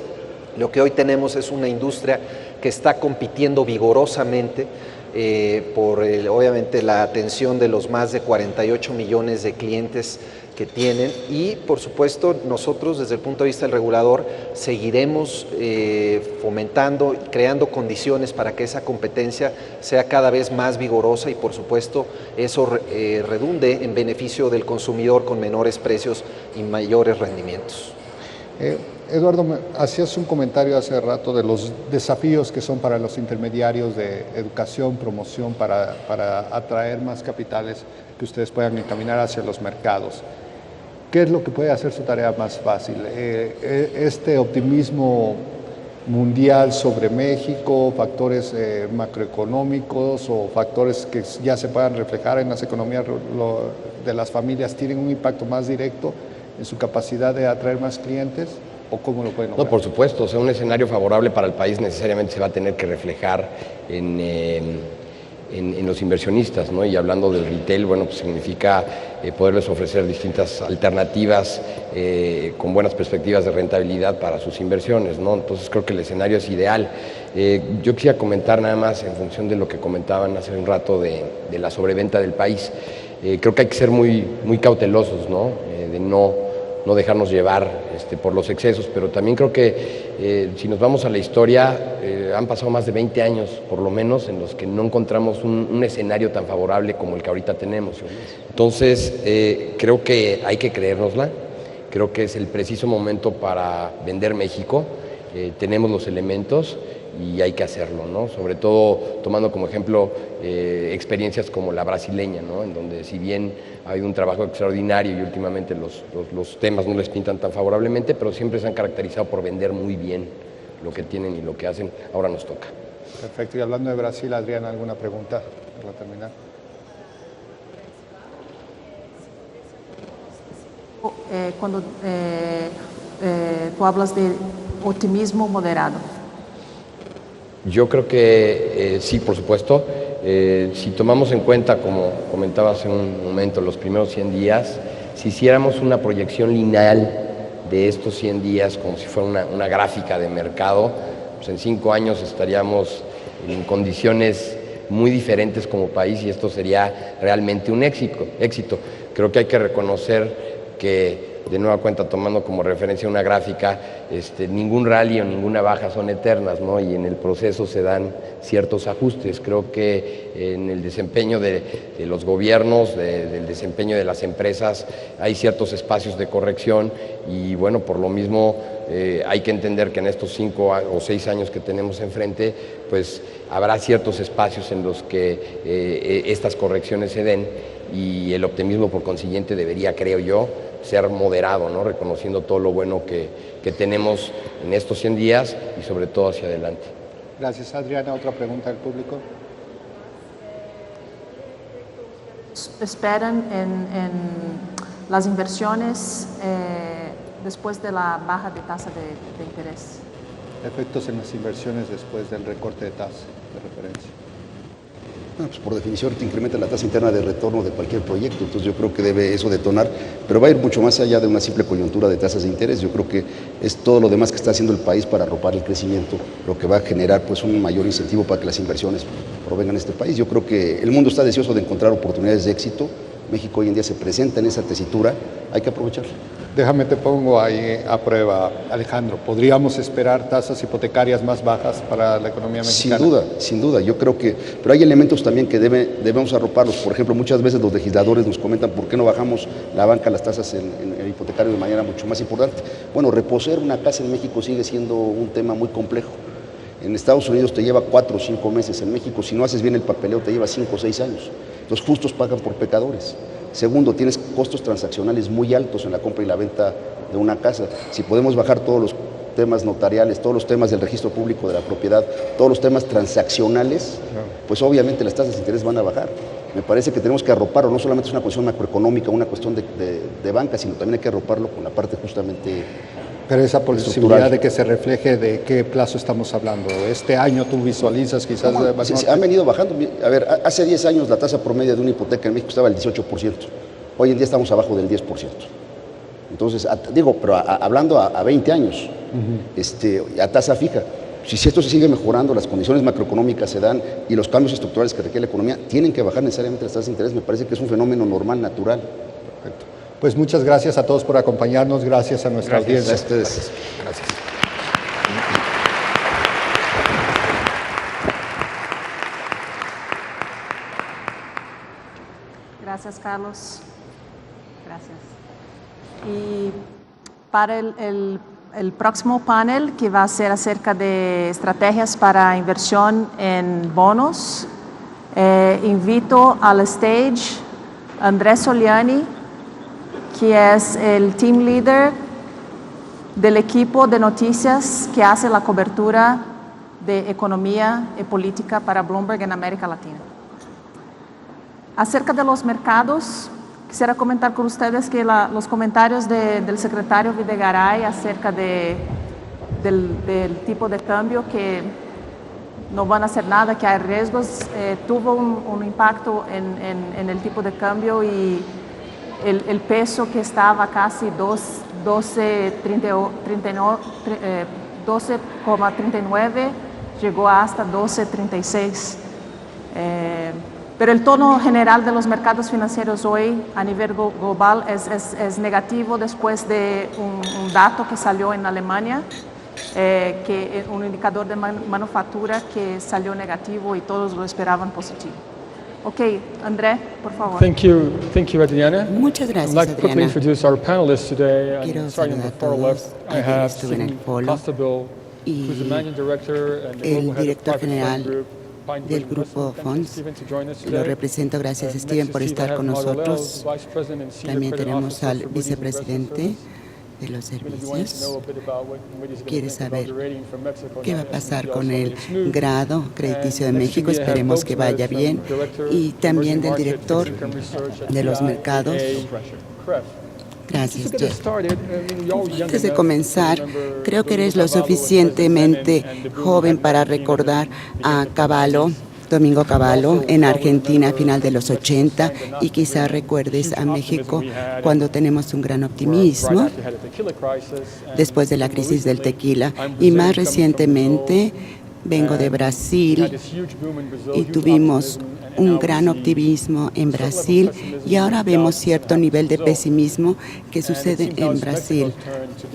Lo que hoy tenemos es una industria que está compitiendo vigorosamente por obviamente la atención de los más de 48 millones de clientes que tienen y por supuesto nosotros desde el punto de vista del regulador seguiremos fomentando, creando condiciones para que esa competencia sea cada vez más vigorosa y por supuesto eso redunde en beneficio del consumidor con menores precios y mayores rendimientos. Eduardo, hacías un comentario hace rato de los desafíos que son para los intermediarios de educación, promoción, para atraer más capitales que ustedes puedan encaminar hacia los mercados. ¿Qué es lo que puede hacer su tarea más fácil? Este optimismo mundial sobre México, factores macroeconómicos o factores que ya se puedan reflejar en las economías de las familias, ¿tienen un impacto más directo en su capacidad de atraer más clientes? ¿O cómo lo pueden lograr? No, por supuesto, o sea, un escenario favorable para el país necesariamente se va a tener que reflejar en los inversionistas, ¿no? Y hablando del retail, bueno, pues significa poderles ofrecer distintas alternativas con buenas perspectivas de rentabilidad para sus inversiones, ¿no? Entonces creo que el escenario es ideal. Yo quisiera comentar nada más en función de lo que comentaban hace un rato de la sobreventa del país. Creo que hay que ser muy cautelosos, ¿no? De no dejarnos llevar por los excesos, pero también creo que si nos vamos a la historia, han pasado más de 20 años, por lo menos, en los que no encontramos un escenario tan favorable como el que ahorita tenemos. Entonces, creo que hay que creérnosla, creo que es el preciso momento para vender México, tenemos los elementos y hay que hacerlo, ¿no? Sobre todo tomando como ejemplo experiencias como la brasileña, ¿no? En donde si bien ha habido un trabajo extraordinario y últimamente los temas no les pintan tan favorablemente, pero siempre se han caracterizado por vender muy bien lo que tienen y lo que hacen, ahora nos toca. Perfecto, y hablando de Brasil, Adriana, ¿alguna pregunta para terminar? Cuando tú hablas de optimismo moderado. Yo creo que sí, por supuesto. Si tomamos en cuenta, como comentaba hace un momento, los primeros 100 días, si hiciéramos una proyección lineal de estos 100 días como si fuera una gráfica de mercado, pues en 5 años estaríamos en condiciones muy diferentes como país y esto sería realmente un éxito. Creo que hay que reconocer que, de nueva cuenta, tomando como referencia una gráfica, ningún rally o ninguna baja son eternas, ¿no? Y en el proceso se dan ciertos ajustes. Creo que en el desempeño de los gobiernos, del desempeño de las empresas, hay ciertos espacios de corrección y, bueno, por lo mismo hay que entender que en estos 5 o 6 años que tenemos enfrente, pues habrá ciertos espacios en los que estas correcciones se den y el optimismo, por consiguiente, debería, creo yo, ser moderado, ¿no? Reconociendo todo lo bueno que tenemos en estos 100 días y sobre todo hacia adelante. Gracias, Adriana. ¿Otra pregunta del público? ¿Esperan en las inversiones después de la baja de tasa de interés? Efectos en las inversiones después del recorte de tasa de referencia. Bueno, pues por definición te incrementa la tasa interna de retorno de cualquier proyecto, entonces yo creo que debe eso detonar, pero va a ir mucho más allá de una simple coyuntura de tasas de interés. Yo creo que es todo lo demás que está haciendo el país para arropar el crecimiento, lo que va a generar pues un mayor incentivo para que las inversiones provengan a este país. Yo creo que el mundo está deseoso de encontrar oportunidades de éxito. México hoy en día se presenta en esa tesitura, hay que aprovecharla. Déjame te pongo ahí a prueba, Alejandro. ¿Podríamos esperar tasas hipotecarias más bajas para la economía mexicana? Sin duda, yo creo que, pero hay elementos también que debemos arroparlos. Por ejemplo, muchas veces los legisladores nos comentan por qué no bajamos la banca, las tasas en el hipotecario de manera mucho más importante. Bueno, reposeer una casa en México sigue siendo un tema muy complejo. En Estados Unidos te lleva 4 o 5 meses, en México si no haces bien el papeleo te lleva 5 o 6 años. Los justos pagan por pecadores. Segundo, tienes costos transaccionales muy altos en la compra y la venta de una casa. Si podemos bajar todos los temas notariales, todos los temas del registro público de la propiedad, todos los temas transaccionales, pues obviamente las tasas de interés van a bajar. Me parece que tenemos que arroparlo, no solamente es una cuestión macroeconómica, una cuestión de banca, sino también hay que arroparlo con la parte justamente. Pero esa posibilidad de que se refleje, ¿de qué plazo estamos hablando? ¿Este año tú visualizas quizás? Se han venido bajando. A ver, hace 10 años la tasa promedio de una hipoteca en México estaba al 18%. Hoy en día estamos abajo del 10%. Entonces, digo, pero hablando a 20 años, a tasa fija. Si esto se sigue mejorando, las condiciones macroeconómicas se dan y los cambios estructurales que requiere la economía tienen que bajar necesariamente las tasas de interés, me parece que es un fenómeno normal, natural. Perfecto. Pues muchas gracias a todos por acompañarnos, gracias a nuestra audiencia. Gracias a ustedes. Gracias. Gracias, Carlos. Gracias. Y para el próximo panel, que va a ser acerca de estrategias para inversión en bonos, invito al stage a Andrés Soliani, que es el team leader del equipo de noticias que hace la cobertura de economía y política para Bloomberg en América Latina. Acerca de los mercados, quisiera comentar con ustedes que los comentarios del secretario Videgaray acerca del tipo de cambio, que no van a hacer nada, que hay riesgos, tuvo un impacto en el tipo de cambio, y el peso que estaba casi 12,39 llegó hasta 12,36. Pero el tono general de los mercados financieros hoy a nivel global es negativo después de un dato que salió en Alemania, que es un indicador de manufactura que salió negativo y todos lo esperaban positivo. Ok, André, por favor. Thank you, Adriana. Muchas gracias, I'd like to quickly Adriana. introduce our panelists today. Quiero Starting on the far saludar a left, todos. I have Estuve en el Stephen polo Costabile, who's the managing director and the el global head of director Private general Fund Group, Pine del Bridge grupo Investment. Thank you, Funds. Stephen, to join us Lo today. represento. Gracias, Next Steven, to por Steve, I estar have con Marlo Lell, nosotros. Vice President and Senior También Credit tenemos Officer al for Moody's Investment vicepresidente Service. de los Stephen, if you want to servicios. know a bit about what Moody's is going to Quiere think about saber the rating from Mexico qué va a now, pasar S&P con also el is smooth. grado crediticio de And next to México. me, I have Esperemos Bill que vaya Smith, bien. Director Y of también Emerging del Market director Fixed Income Research at de los CIAA, mercados. CREF. Gracias, Just to get Jeff. started, Antes de comenzar, creo que eres lo suficientemente joven para recordar a Cavallo, Domingo Cavallo, en Argentina a final de los 80, y quizá recuerdes a México cuando tenemos un gran optimismo después de la crisis del tequila. Y más recientemente vengo de Brasil y tuvimos un gran optimismo en Brasil, y ahora vemos cierto nivel de pesimismo que sucede en Brasil.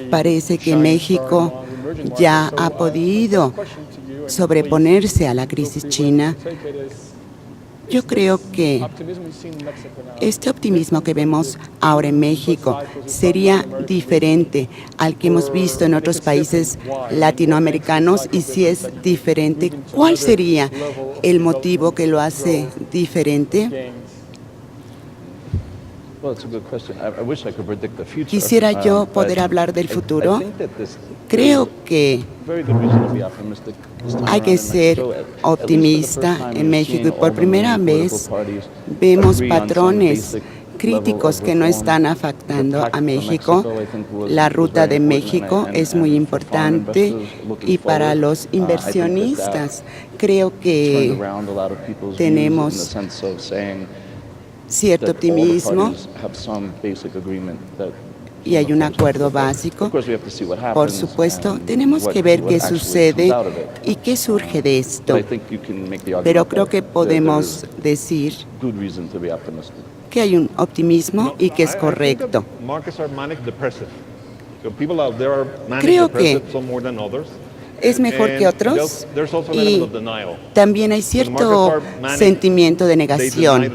Parece que México ya ha podido sobreponerse a la crisis china. Yo creo que este optimismo que vemos ahora en México sería diferente al que hemos visto en otros países latinoamericanos, y si es diferente, ¿cuál sería el motivo que lo hace diferente? Quisiera yo poder hablar del futuro. Creo que hay que ser optimista en México, y por primera vez vemos patrones críticos que no están afectando a México. La ruta de México es muy importante, y para los inversionistas creo que tenemos cierto optimismo y hay un acuerdo básico. Por supuesto, tenemos que ver qué sucede y qué surge de esto, pero creo que podemos decir que hay un optimismo y que es correcto. Creo que es mejor que otros, y también hay cierto sentimiento de negación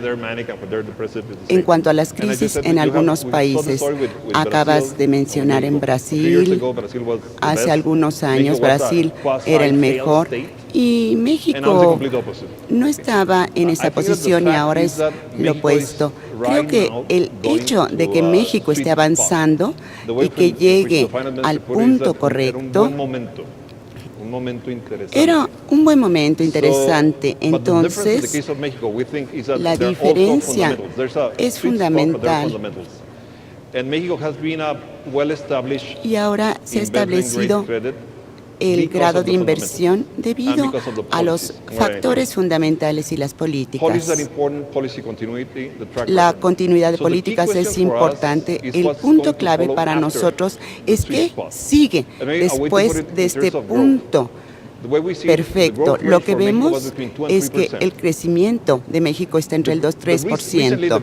en cuanto a las crisis en algunos países. Acabas de mencionar en Brasil, hace algunos años Brasil era el mejor y México no estaba en esa posición, y ahora es lo opuesto. Creo que el hecho de que México esté avanzando y que llegue al punto correcto era un buen momento interesante. Entonces, la diferencia es fundamental. Y ahora se ha establecido el grado de inversión debido a los factores fundamentales y las políticas. La continuidad de políticas es importante. El punto clave para nosotros es que sigue después de este punto perfecto. Lo que vemos es que el crecimiento de México está entre el 2-3%.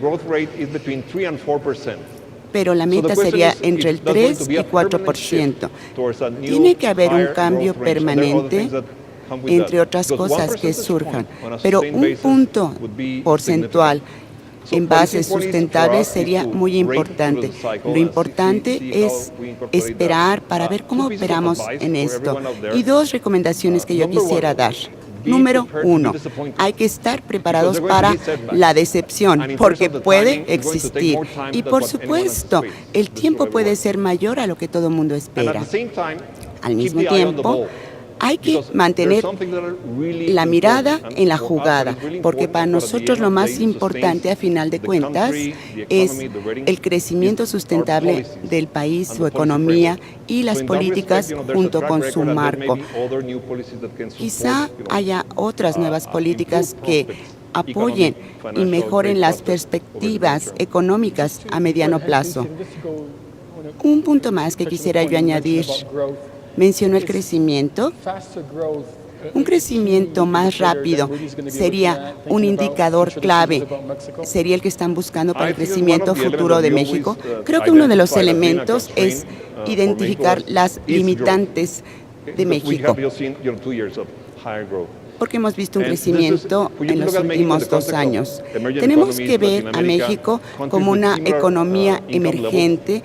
Pero la meta sería entre el 3 y 4%. Tiene que haber un cambio permanente, entre otras cosas que surjan, pero un punto porcentual en bases sustentables sería muy importante. Lo importante es esperar para ver cómo operamos en esto. Y dos recomendaciones que yo quisiera dar. Número 1, hay que estar preparados para la decepción, porque puede existir. Y por supuesto, el tiempo puede ser mayor a lo que todo el mundo espera. Al mismo tiempo, hay que mantener la mirada en la jugada, porque para nosotros lo más importante, a final de cuentas, es el crecimiento sustentable del país, su economía y las políticas junto con su marco. Quizá haya otras nuevas políticas que apoyen y mejoren las perspectivas económicas a mediano plazo. Un punto más que quisiera yo añadir. Mencionó el crecimiento. Un crecimiento más rápido sería un indicador clave, sería el que están buscando para el crecimiento futuro de México. Creo que uno de los elementos es identificar las limitantes de México, porque hemos visto un crecimiento en los últimos 2 años. Tenemos que ver a México como una economía emergente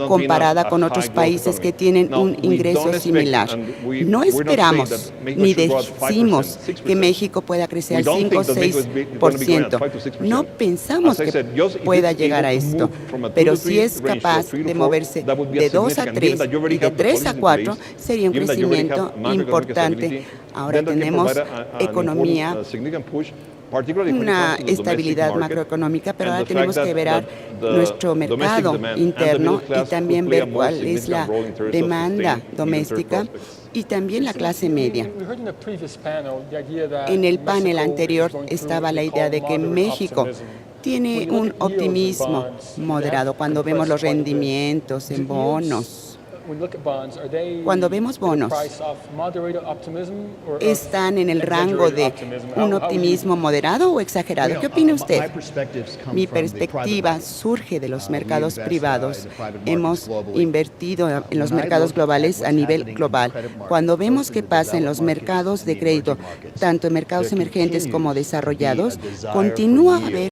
comparada con otros países que tienen un ingreso similar. No esperamos ni decimos que México pueda crecer al 5 o 6%. No pensamos que pueda llegar a esto, pero si es capaz de moverse de 2 a 3 y de 3 a 4, sería un crecimiento importante. Ahora tenemos economía, una estabilidad macroeconómica, pero ahora tenemos que ver nuestro mercado interno y también ver cuál es la demanda doméstica y también la clase media. En el panel anterior estaba la idea de que México tiene un optimismo moderado cuando vemos los rendimientos en bonos. Cuando vemos bonos, ¿están en el rango de un optimismo moderado o exagerado? ¿Qué opina usted? Mi perspectiva surge de los mercados privados. Hemos invertido en los mercados globales a nivel global. Cuando vemos qué pasa en los mercados de crédito, tanto en mercados emergentes como desarrollados, continúa a haber